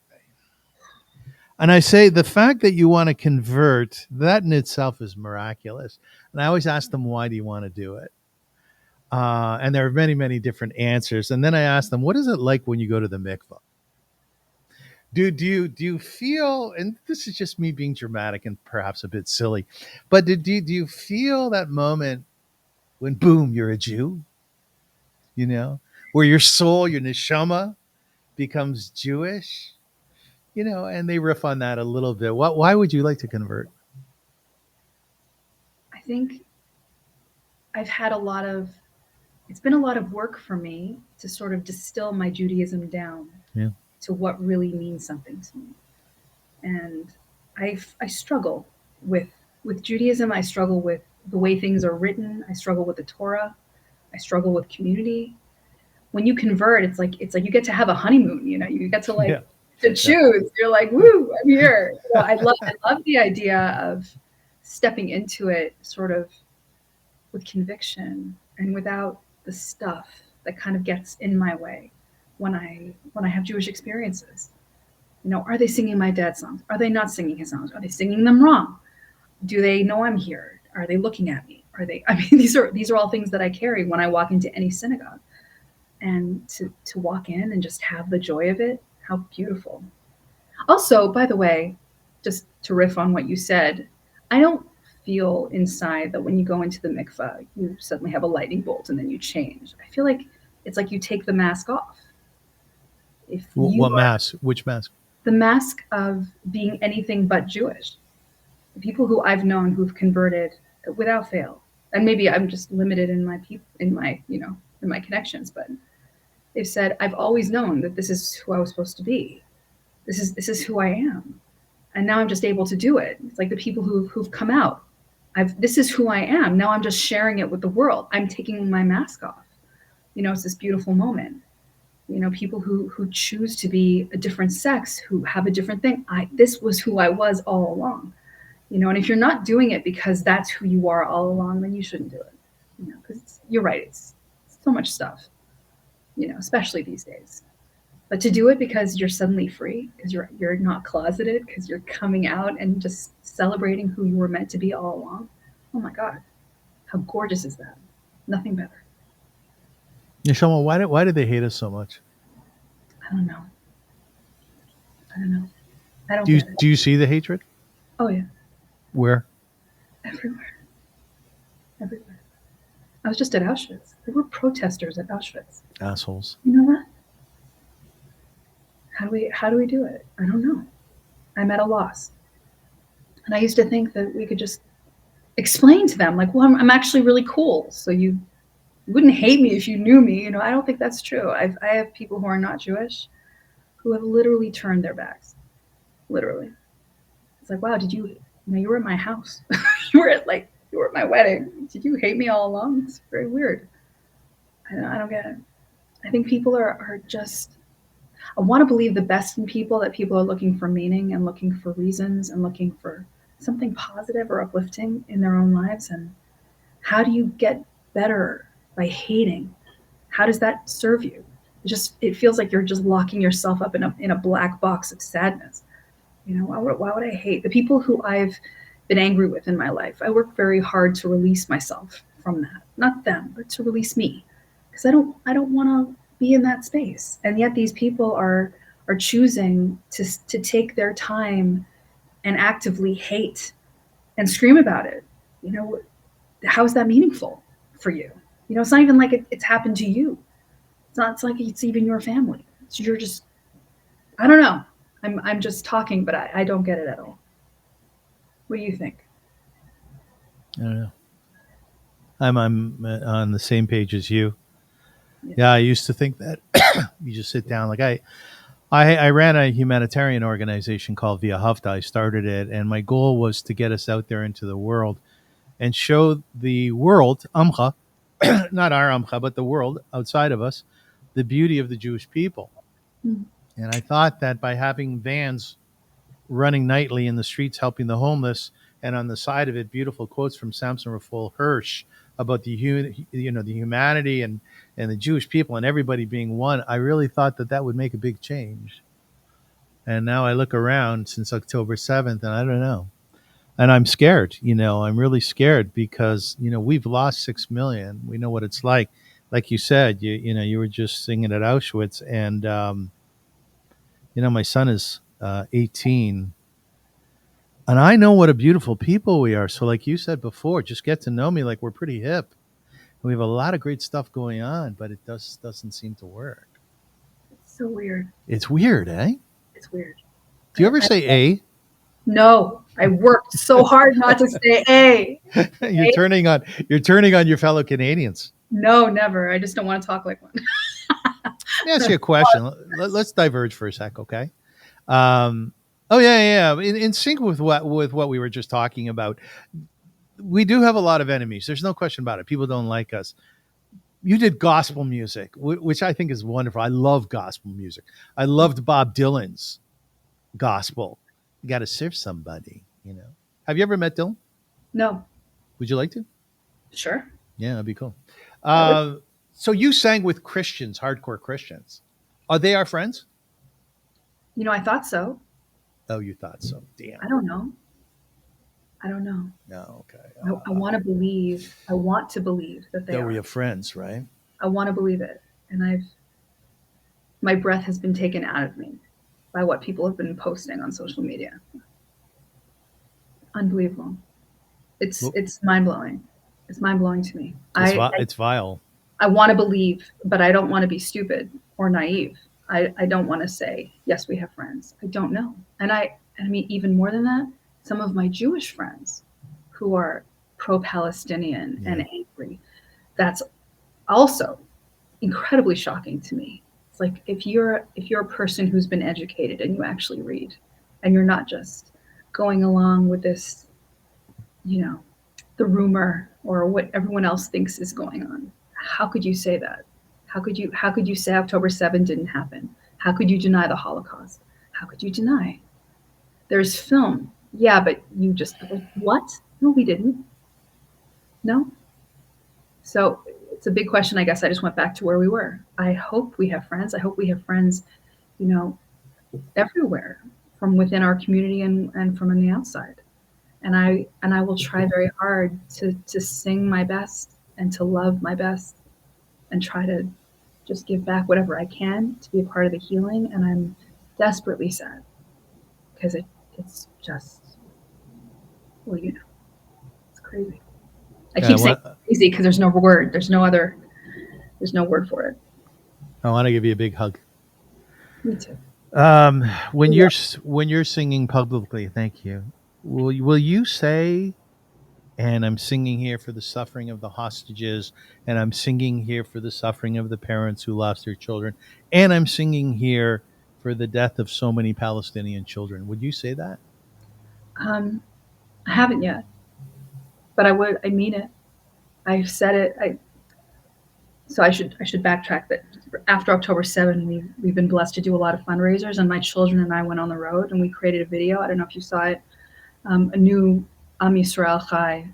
And I say the fact that you want to convert, that in itself is miraculous. And I always ask them, why do you want to do it? And there are many, many different answers. And then I ask them, what is it like when you go to the mikvah? Do you feel, and this is just me being dramatic and perhaps a bit silly, but do you feel that moment when boom, you're a Jew, where your soul, your neshama becomes Jewish? and they riff on that a little bit. Why would you like to convert? I think I've had it's been a lot of work for me to sort of distill my Judaism down Yeah. to what really means something to me. And I struggle with Judaism. I struggle with the way things are written. I struggle with the Torah. I struggle with community. When you convert, it's like you get to have a honeymoon. You get to Yeah. to choose. You're like, woo, I'm here. I love the idea of stepping into it sort of with conviction and without the stuff that kind of gets in my way when I have Jewish experiences. Are they singing my dad's songs? Are they not singing his songs? Are they singing them wrong? Do they know I'm here? Are they looking at me? Are they? I mean, these are all things that I carry when I walk into any synagogue, and to walk in and just have the joy of it. How beautiful! Also, by the way, just to riff on what you said, I don't feel inside that when you go into the mikvah, you suddenly have a lightning bolt and then you change. I feel like it's like you take the mask off. If you What are mask? Which mask? the mask of being anything but Jewish, the people who I've known who've converted without fail, and maybe I'm just limited in my in my connections, but they've said I've always known that this is who I was supposed to be. This is who I am, and now I'm just able to do it. It's like the people who've come out. This is who I am. Now I'm just sharing it with the world. I'm taking my mask off. It's this beautiful moment. People who choose to be a different sex, who have a different thing. This was who I was all along. And if you're not doing it because that's who you are all along, then you shouldn't do it. Because you're right. It's so much stuff. Especially these days. But to do it because you're suddenly free, because you're not closeted, because you're coming out and just celebrating who you were meant to be all along. Oh my God, how gorgeous is that? Nothing better. Neshama, why did they hate us so much? I don't know. I don't know. I don't Do you get it. do you see the hatred? Oh yeah, Where? everywhere, everywhere. I was just at Auschwitz. There were protesters at Auschwitz. Assholes. You know that? How do we do it? I don't know. I'm at a loss. And I used to think that we could just explain to them, like, well, I'm actually really cool, so you wouldn't hate me if you knew me. I don't think that's true. I have people who are not Jewish who have literally turned their backs. Literally. It's like, wow, you were at my house. you were at my wedding. Did you hate me all along? It's very weird. I don't get it. I think people are just, I want to believe the best in people, that people are looking for meaning and looking for reasons and looking for something positive or uplifting in their own lives. And how do you get better by hating? How does that serve you? It feels like you're just locking yourself up in a black box of sadness. Why would I hate the people who I've been angry with in my life? I work very hard to release myself from that, not them, but to release me, because I don't want to be in that space. And yet these people are choosing to take their time and actively hate and scream about it. How is that meaningful for you? It's not even like it's happened to you. It's like it's even your family. So you're just, I don't know. I'm just talking, but I don't get it at all. What do you think? I don't know. I'm on the same page as you. Yeah. Yeah, I used to think that you just sit down. Like I ran a humanitarian organization called Via Hafta. I started it, and my goal was to get us out there into the world and show the world, Amcha, not our Amcha, but the world outside of us, the beauty of the Jewish people. Mm. And I thought that by having vans running nightly in the streets helping the homeless, and on the side of it, beautiful quotes from Samson Raphael Hirsch about the humanity and the Jewish people and everybody being one. I really thought that would make a big change. And now I look around since October 7th, and I don't know. And I'm scared. I'm really scared because we've lost 6 million. We know what it's like. Like you said, you were just singing at Auschwitz, and my son is 18. And I know what a beautiful people we are. So like you said before, just get to know me. Like, we're pretty hip. We have a lot of great stuff going on, but it doesn't seem to work. It's so weird. It's weird, eh? It's weird. Do you ever say A? No, I worked so hard not to say A. You're A? turning on your fellow Canadians. No, never. I just don't want to talk like one. Let me ask you a question. Let's diverge for a sec, okay? Um, oh yeah. In sync with what we were just talking about, we do have a lot of enemies. There's no question about it. People don't like us. You did gospel music, which I think is wonderful. I love gospel music. I loved Bob Dylan's gospel. You got to serve somebody, you know. Have you ever met Dylan? No, Would you like to? sure. Yeah, that'd be cool. I would. Uh, so you sang with Christians, hardcore Christians. Are they our friends? I thought so. Oh, you thought so. Damn. I don't know. I don't know. No, okay. I want to believe. I want to believe that they That are. we have friends, right? I want to believe it, and my breath has been taken out of me by what people have been posting on social media. Unbelievable. Well, It's mind blowing. It's mind blowing to me. it's vile. I want to believe, but I don't want to be stupid or naive. I don't want to say, yes, we have friends. I don't know. And I mean, even more than that, some of my Jewish friends who are pro-Palestinian and angry, that's also incredibly shocking to me. It's like if you're a person who's been educated and you actually read and you're not just going along with this, the rumor or what everyone else thinks is going on. How could you say that? How could you say October 7th didn't happen? How could you deny the Holocaust? How could you deny? There's film. Yeah, but you just what? No, we didn't. No. So it's a big question. I guess I just went back to where we were. I hope we have friends. I hope we have friends, everywhere from within our community and from on the outside. And I will try very hard to sing my best and to love my best and try to just give back whatever I can to be a part of the healing. And I'm desperately sad because it's just, well, it's crazy. I keep saying crazy because there's no word. There's no word for it. I want to give you a big hug. Me too. When you're singing publicly, thank you. Will you say, and I'm singing here for the suffering of the hostages, and I'm singing here for the suffering of the parents who lost their children, and I'm singing here for the death of so many Palestinian children? Would you say that? I haven't yet, but I would. I mean it. I've said it. So I should backtrack that. After October 7th, we've been blessed to do a lot of fundraisers, and my children and I went on the road and we created a video. I don't know if you saw it. A new Am Yisrael Chai.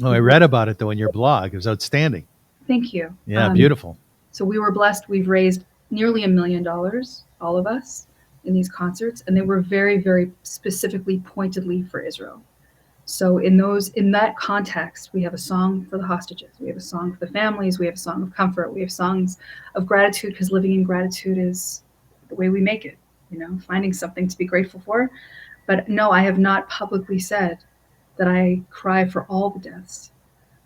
Oh, I read about it though in your blog. It was outstanding. Thank you. Yeah, beautiful. So we were blessed. We've raised nearly $1 million, all of us, in these concerts, and they were very, very specifically, pointedly for Israel. So in that context, we have a song for the hostages. We have a song for the families. We have a song of comfort. We have songs of gratitude, because living in gratitude is the way we make it, finding something to be grateful for. But no, I have not publicly said that I cry for all the deaths.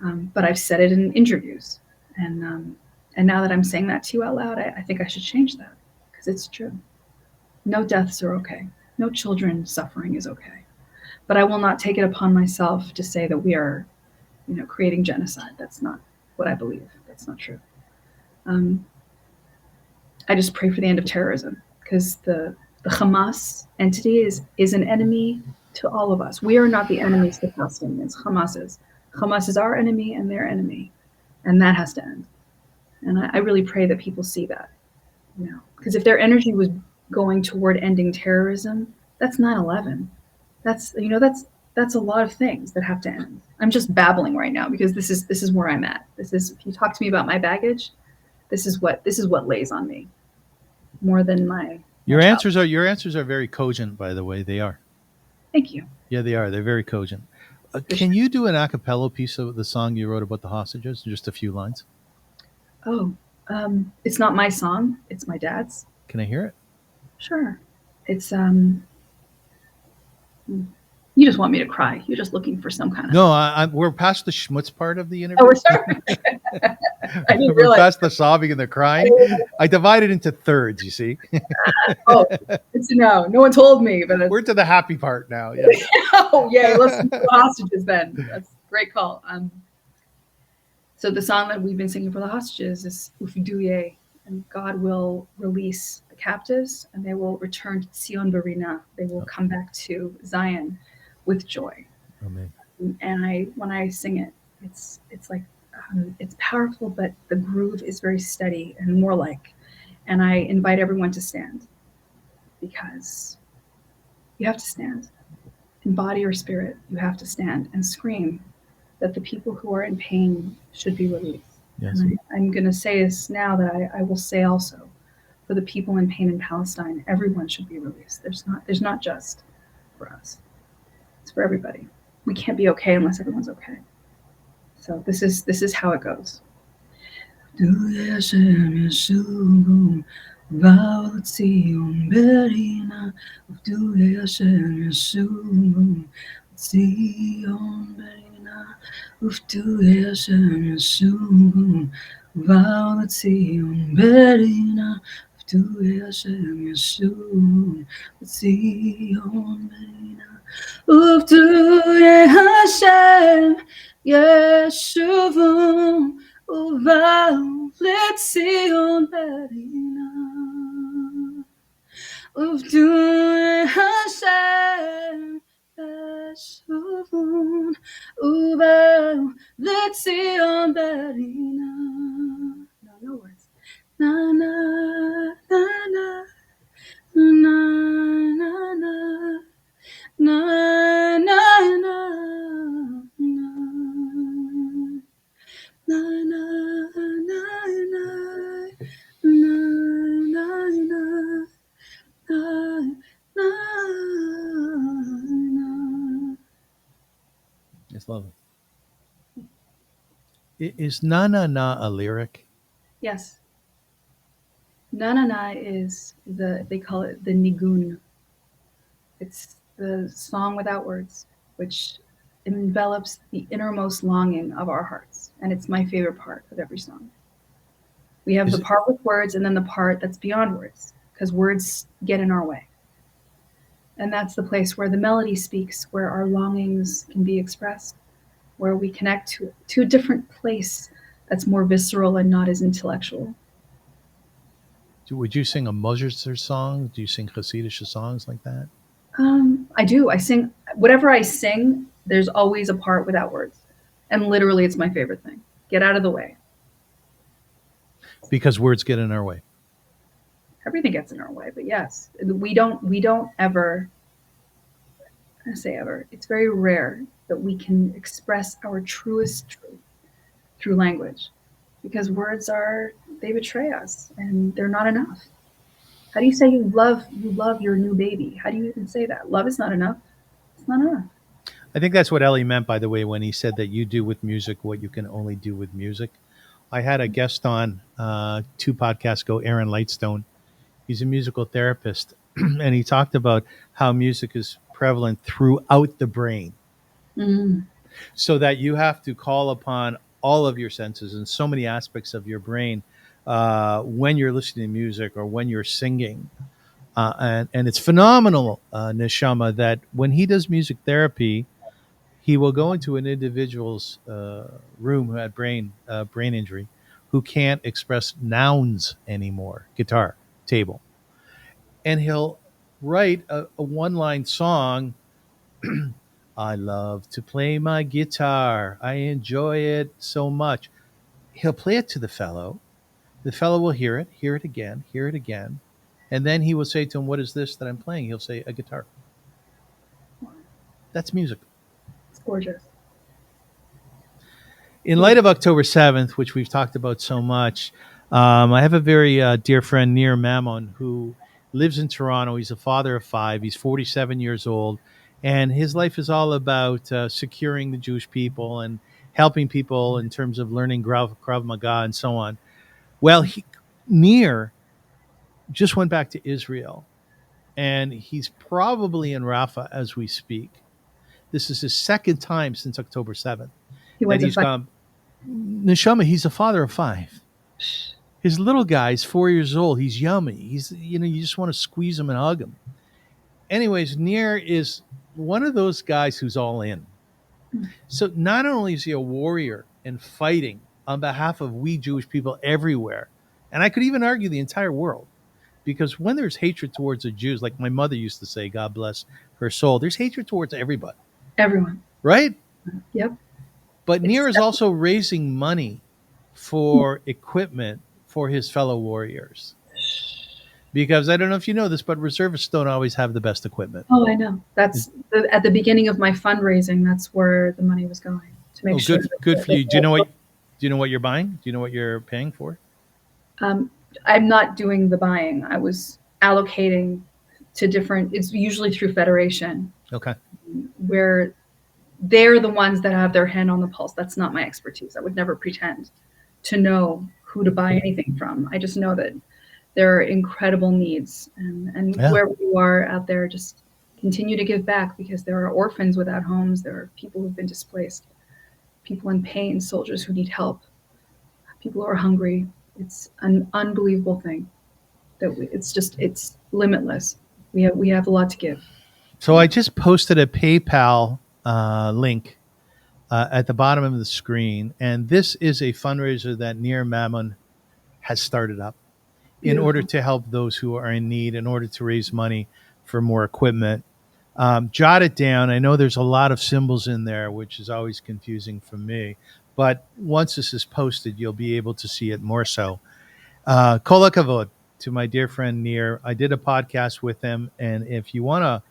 But I've said it in interviews. And now that I'm saying that to you out loud, I think I should change that, because it's true. No deaths are okay. No children suffering is okay. But I will not take it upon myself to say that we are, creating genocide. That's not what I believe. That's not true. I just pray for the end of terrorism, because the Hamas entity is an enemy to all of us. We are not the enemies to Palestinians. Hamas is. Hamas is our enemy and their enemy, and that has to end. And I really pray that people see that, because if their energy was going toward ending terrorism, that's 9/11. That's a lot of things that have to end. I'm just babbling right now because this is where I'm at. If you talk to me about my baggage, this is what lays on me more than my. Your answers are very cogent, by the way. They are. Thank you. Yeah, they are. They're very cogent. Can you do an a cappella piece of the song you wrote about the hostages? Just a few lines. Oh, it's not my song. It's my dad's. Can I hear it? Sure. It's You just want me to cry. You're just looking for some kind of. No, we're past the schmutz part of the Oh, interview. we're sorry. I didn't We're realize. past the sobbing and the crying. I divided into thirds, you see. Oh, it's no. No one told me, but We're to the happy part now. Yeah. oh yay! Let's do the hostages then. That's a great call. So the song that we've been singing for the hostages is Ufduye, and God will release the captives, and they will return to Sion Barina. They will come back to Zion with joy. Amen. And when I sing it, it's like it's powerful, but the groove is very steady and more like. And I invite everyone to stand, because you have to stand in body or spirit. You have to stand and scream that the people who are in pain should be released. Yes. And I'm going to say this now, that I will say also, for the people in pain in Palestine, everyone should be released. There's not just for us. It's for everybody. We can't be okay unless everyone's okay. So this is how it goes. Yeshuvum uval letzion berina uvdu Hashem Yeshuvum uval letzion berina. No words. Na na na na na na na na na na. It's lovely. Is na na na a lyric? Yes. Na na na is they call it the nigun. It's the song without words, which envelops the innermost longing of our hearts. And it's my favorite part of every song. We have the part with words, and then the part that's beyond words, because words get in our way. And that's the place where the melody speaks, where our longings can be expressed, where we connect to a different place that's more visceral and not as intellectual. Would you sing a Mozart song? Do you sing Hasidic songs like that? I do. I sing. Whatever I sing, there's always a part without words. And literally, it's my favorite thing. Get out of the way. Because words get in our way. Everything gets in our way, but yes, we don't ever, I say ever, it's very rare that we can express our truest truth through language, because words they betray us, and they're not enough. How do you say you love your new baby? How do you even say that? Love is not enough. It's not enough. I think that's what Ellie meant, by the way, when he said that you do with music what you can only do with music. I had a guest on 2 podcasts ago, Aaron Lightstone. He's a musical therapist, and he talked about how music is prevalent throughout the brain. Mm. So that you have to call upon all of your senses and so many aspects of your brain when you're listening to music or when you're singing. And it's phenomenal, Neshama, that when he does music therapy, he will go into an individual's room who had brain injury, who can't express nouns anymore, guitar, table. And he'll write a one-line song. I love to play my guitar. I enjoy it so much. He'll play it to the fellow. The fellow will hear it again, hear it again. And then he will say to him, what is this that I'm playing? He'll say, a guitar. That's music. It's gorgeous. In light of October 7th, which we've talked about so much, I have a very dear friend, Nir Mammon, who lives in Toronto. He's a father of 5. He's 47 years old. And his life is all about securing the Jewish people and helping people in terms of learning Krav Maga and so on. Well, Nir just went back to Israel, and he's probably in Rafah as we speak. This is his second time since October 7th He that went to he's fight. gone. Neshama, he's a father of 5. His little guy's 4 years old. He's yummy. He's, you just want to squeeze him and hug him. Anyways, Nir is one of those guys who's all in. So not only is he a warrior and fighting on behalf of we Jewish people everywhere, and I could even argue the entire world, because when there's hatred towards the Jews, like my mother used to say, God bless her soul, there's hatred towards everybody, Everyone. right? Yep. But It's Nir is also raising money for equipment for his fellow warriors. Because I don't know if you know this, but reservists don't always have the best equipment. Oh, I know. That's at the beginning of my fundraising. That's where the money was going to make sure. Good for you. Do you know what you're buying? Do you know what you're paying for? I'm not doing the buying. I was allocating to different. It's usually through federation, Okay. where they're the ones that have their hand on the pulse. That's not my expertise. I would never pretend to know who to buy anything from. I just know that there are incredible needs, and Yeah. wherever you are out there, just continue to give back, because there are orphans without homes. There are people who've been displaced, people in pain, soldiers who need help, people who are hungry. It's an unbelievable thing that it's limitless. We have a lot to give. So I just posted a PayPal link at the bottom of the screen, and this is a fundraiser that Nir Mammon has started up in order to help those who are in need, in order to raise money for more equipment. Jot it down. I know there's a lot of symbols in there, which is always confusing for me. But once this is posted, you'll be able to see it more so. Kol hakavod to my dear friend Nir. I did a podcast with him, and if you wanna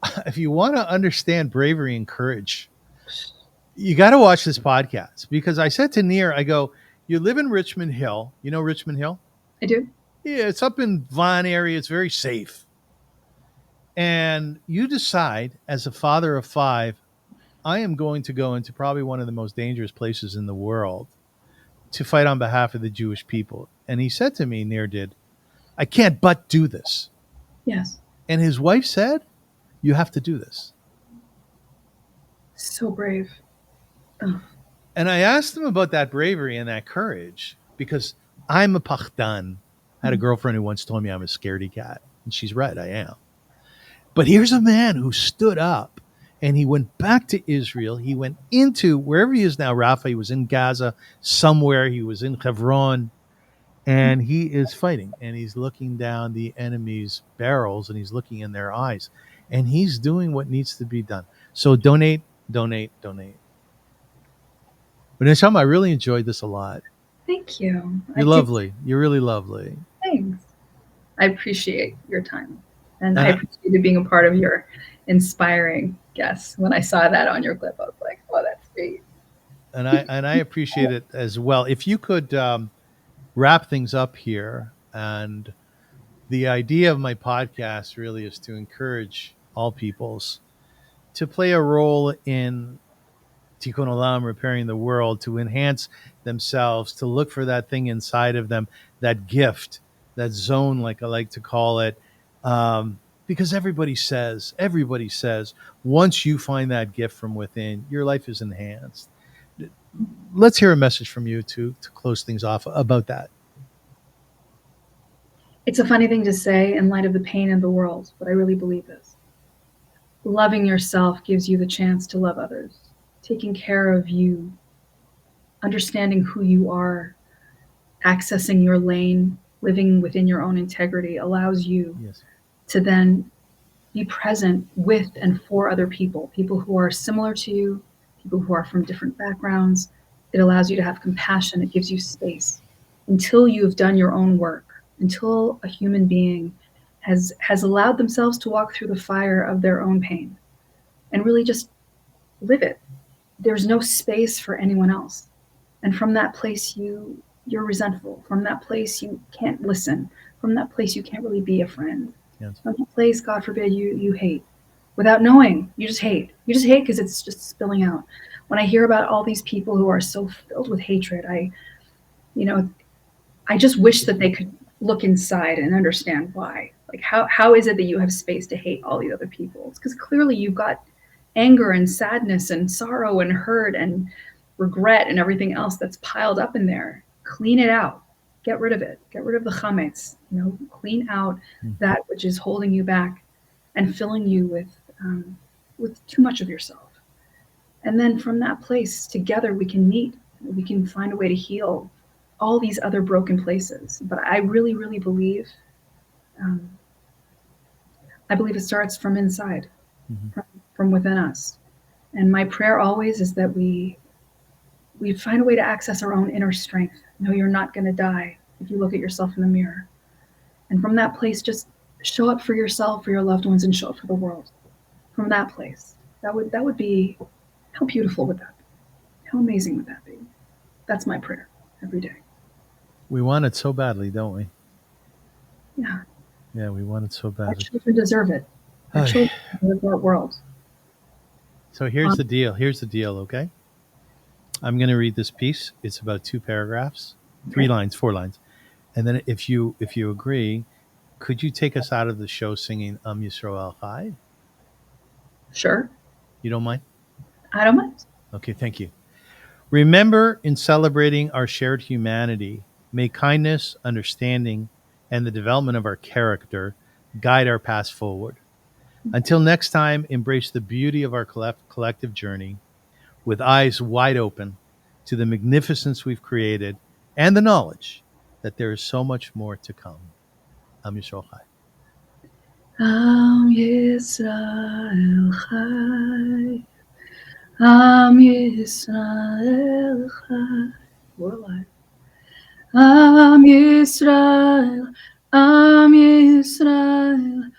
understand bravery and courage, you got to watch this podcast. Because I said to Nir, I go, you live in Richmond Hill. You know Richmond Hill? I do. Yeah, it's up in Vaughan area. It's very safe. And you decide, as a father of 5, I am going to go into probably one of the most dangerous places in the world to fight on behalf of the Jewish people. And he said to me, Nir did, I can't but do this. Yes. And his wife said, you have to do this. So brave. Oh. And I asked him about that bravery and that courage, because I'm a pachdan. I had a girlfriend who once told me I'm a scaredy cat. And she's right, I am. But here's a man who stood up, and he went back to Israel. He went into wherever he is now, Rafa. He was in Gaza somewhere. He was in Hebron. And he is fighting. And he's looking down the enemy's barrels, and he's looking in their eyes. And he's doing what needs to be done. So donate, donate, donate. But Neshama, I really enjoyed this a lot. Thank you. You're lovely. You're really lovely. Thanks. I appreciate your time. And I appreciated being a part of your inspiring guests. When I saw that on your clip, I was like, oh, that's great. And I appreciate it as well. If you could wrap things up here. And the idea of my podcast really is to encourage all peoples to play a role in Tikkun Olam, repairing the world, to enhance themselves, to look for that thing inside of them, that gift, that zone, like I like to call it. Because everybody says, once you find that gift from within, your life is enhanced. Let's hear a message from you to close things off about that. It's a funny thing to say in light of the pain in the world, but I really believe this. Loving yourself gives you the chance to love others. Taking care of you, understanding who you are, accessing your lane, living within your own integrity allows you to then be present with and for other people who are similar to you, people who are from different backgrounds. It allows you to have compassion. It gives you space until you've done your own work, until a human being has allowed themselves to walk through the fire of their own pain and really just live it. There's no space for anyone else. And from that place, you're resentful. From that place, you can't listen. From that place, you can't really be a friend. Yes. From that place, God forbid, you hate. Without knowing, you just hate. You just hate because it's just spilling out. When I hear about all these people who are so filled with hatred, I just wish that they could look inside and understand why. Like, how is it that you have space to hate all these other people? It's because clearly you've got anger and sadness and sorrow and hurt and regret and everything else that's piled up in there. Clean it out. Get rid of it. Get rid of the chametz. Clean out that which is holding you back and filling you with too much of yourself. And then from that place, together we can meet. We can find a way to heal all these other broken places. But I really, really believe, it starts from inside, from within us. And my prayer always is that we find a way to access our own inner strength. No, you're not going to die if you look at yourself in the mirror. And from that place, just show up for yourself, for your loved ones, and show up for the world. From that place, that would be, how beautiful would that be? How amazing would that be? That's my prayer every day. We want it so badly, don't we? Yeah. Yeah, we want it so Our badly. children deserve it. Our children deserve that world. So here's the deal. Here's the deal, okay? I'm going to read this piece. It's about 2 paragraphs, 3 lines, 4 lines. And then if you agree, could you take us out of the show singing Yisrael Chai? Sure. You don't mind? I don't mind. Okay, thank you. Remember, in celebrating our shared humanity, may kindness, understanding, and the development of our character guide our path forward. Until next time, embrace the beauty of our collective journey with eyes wide open to the magnificence we've created and the knowledge that there is so much more to come. Am Yisrael Chai. Am Yisrael Chai. Am Yisrael Chai. We're alive. Am Yisrael, Am Yisrael,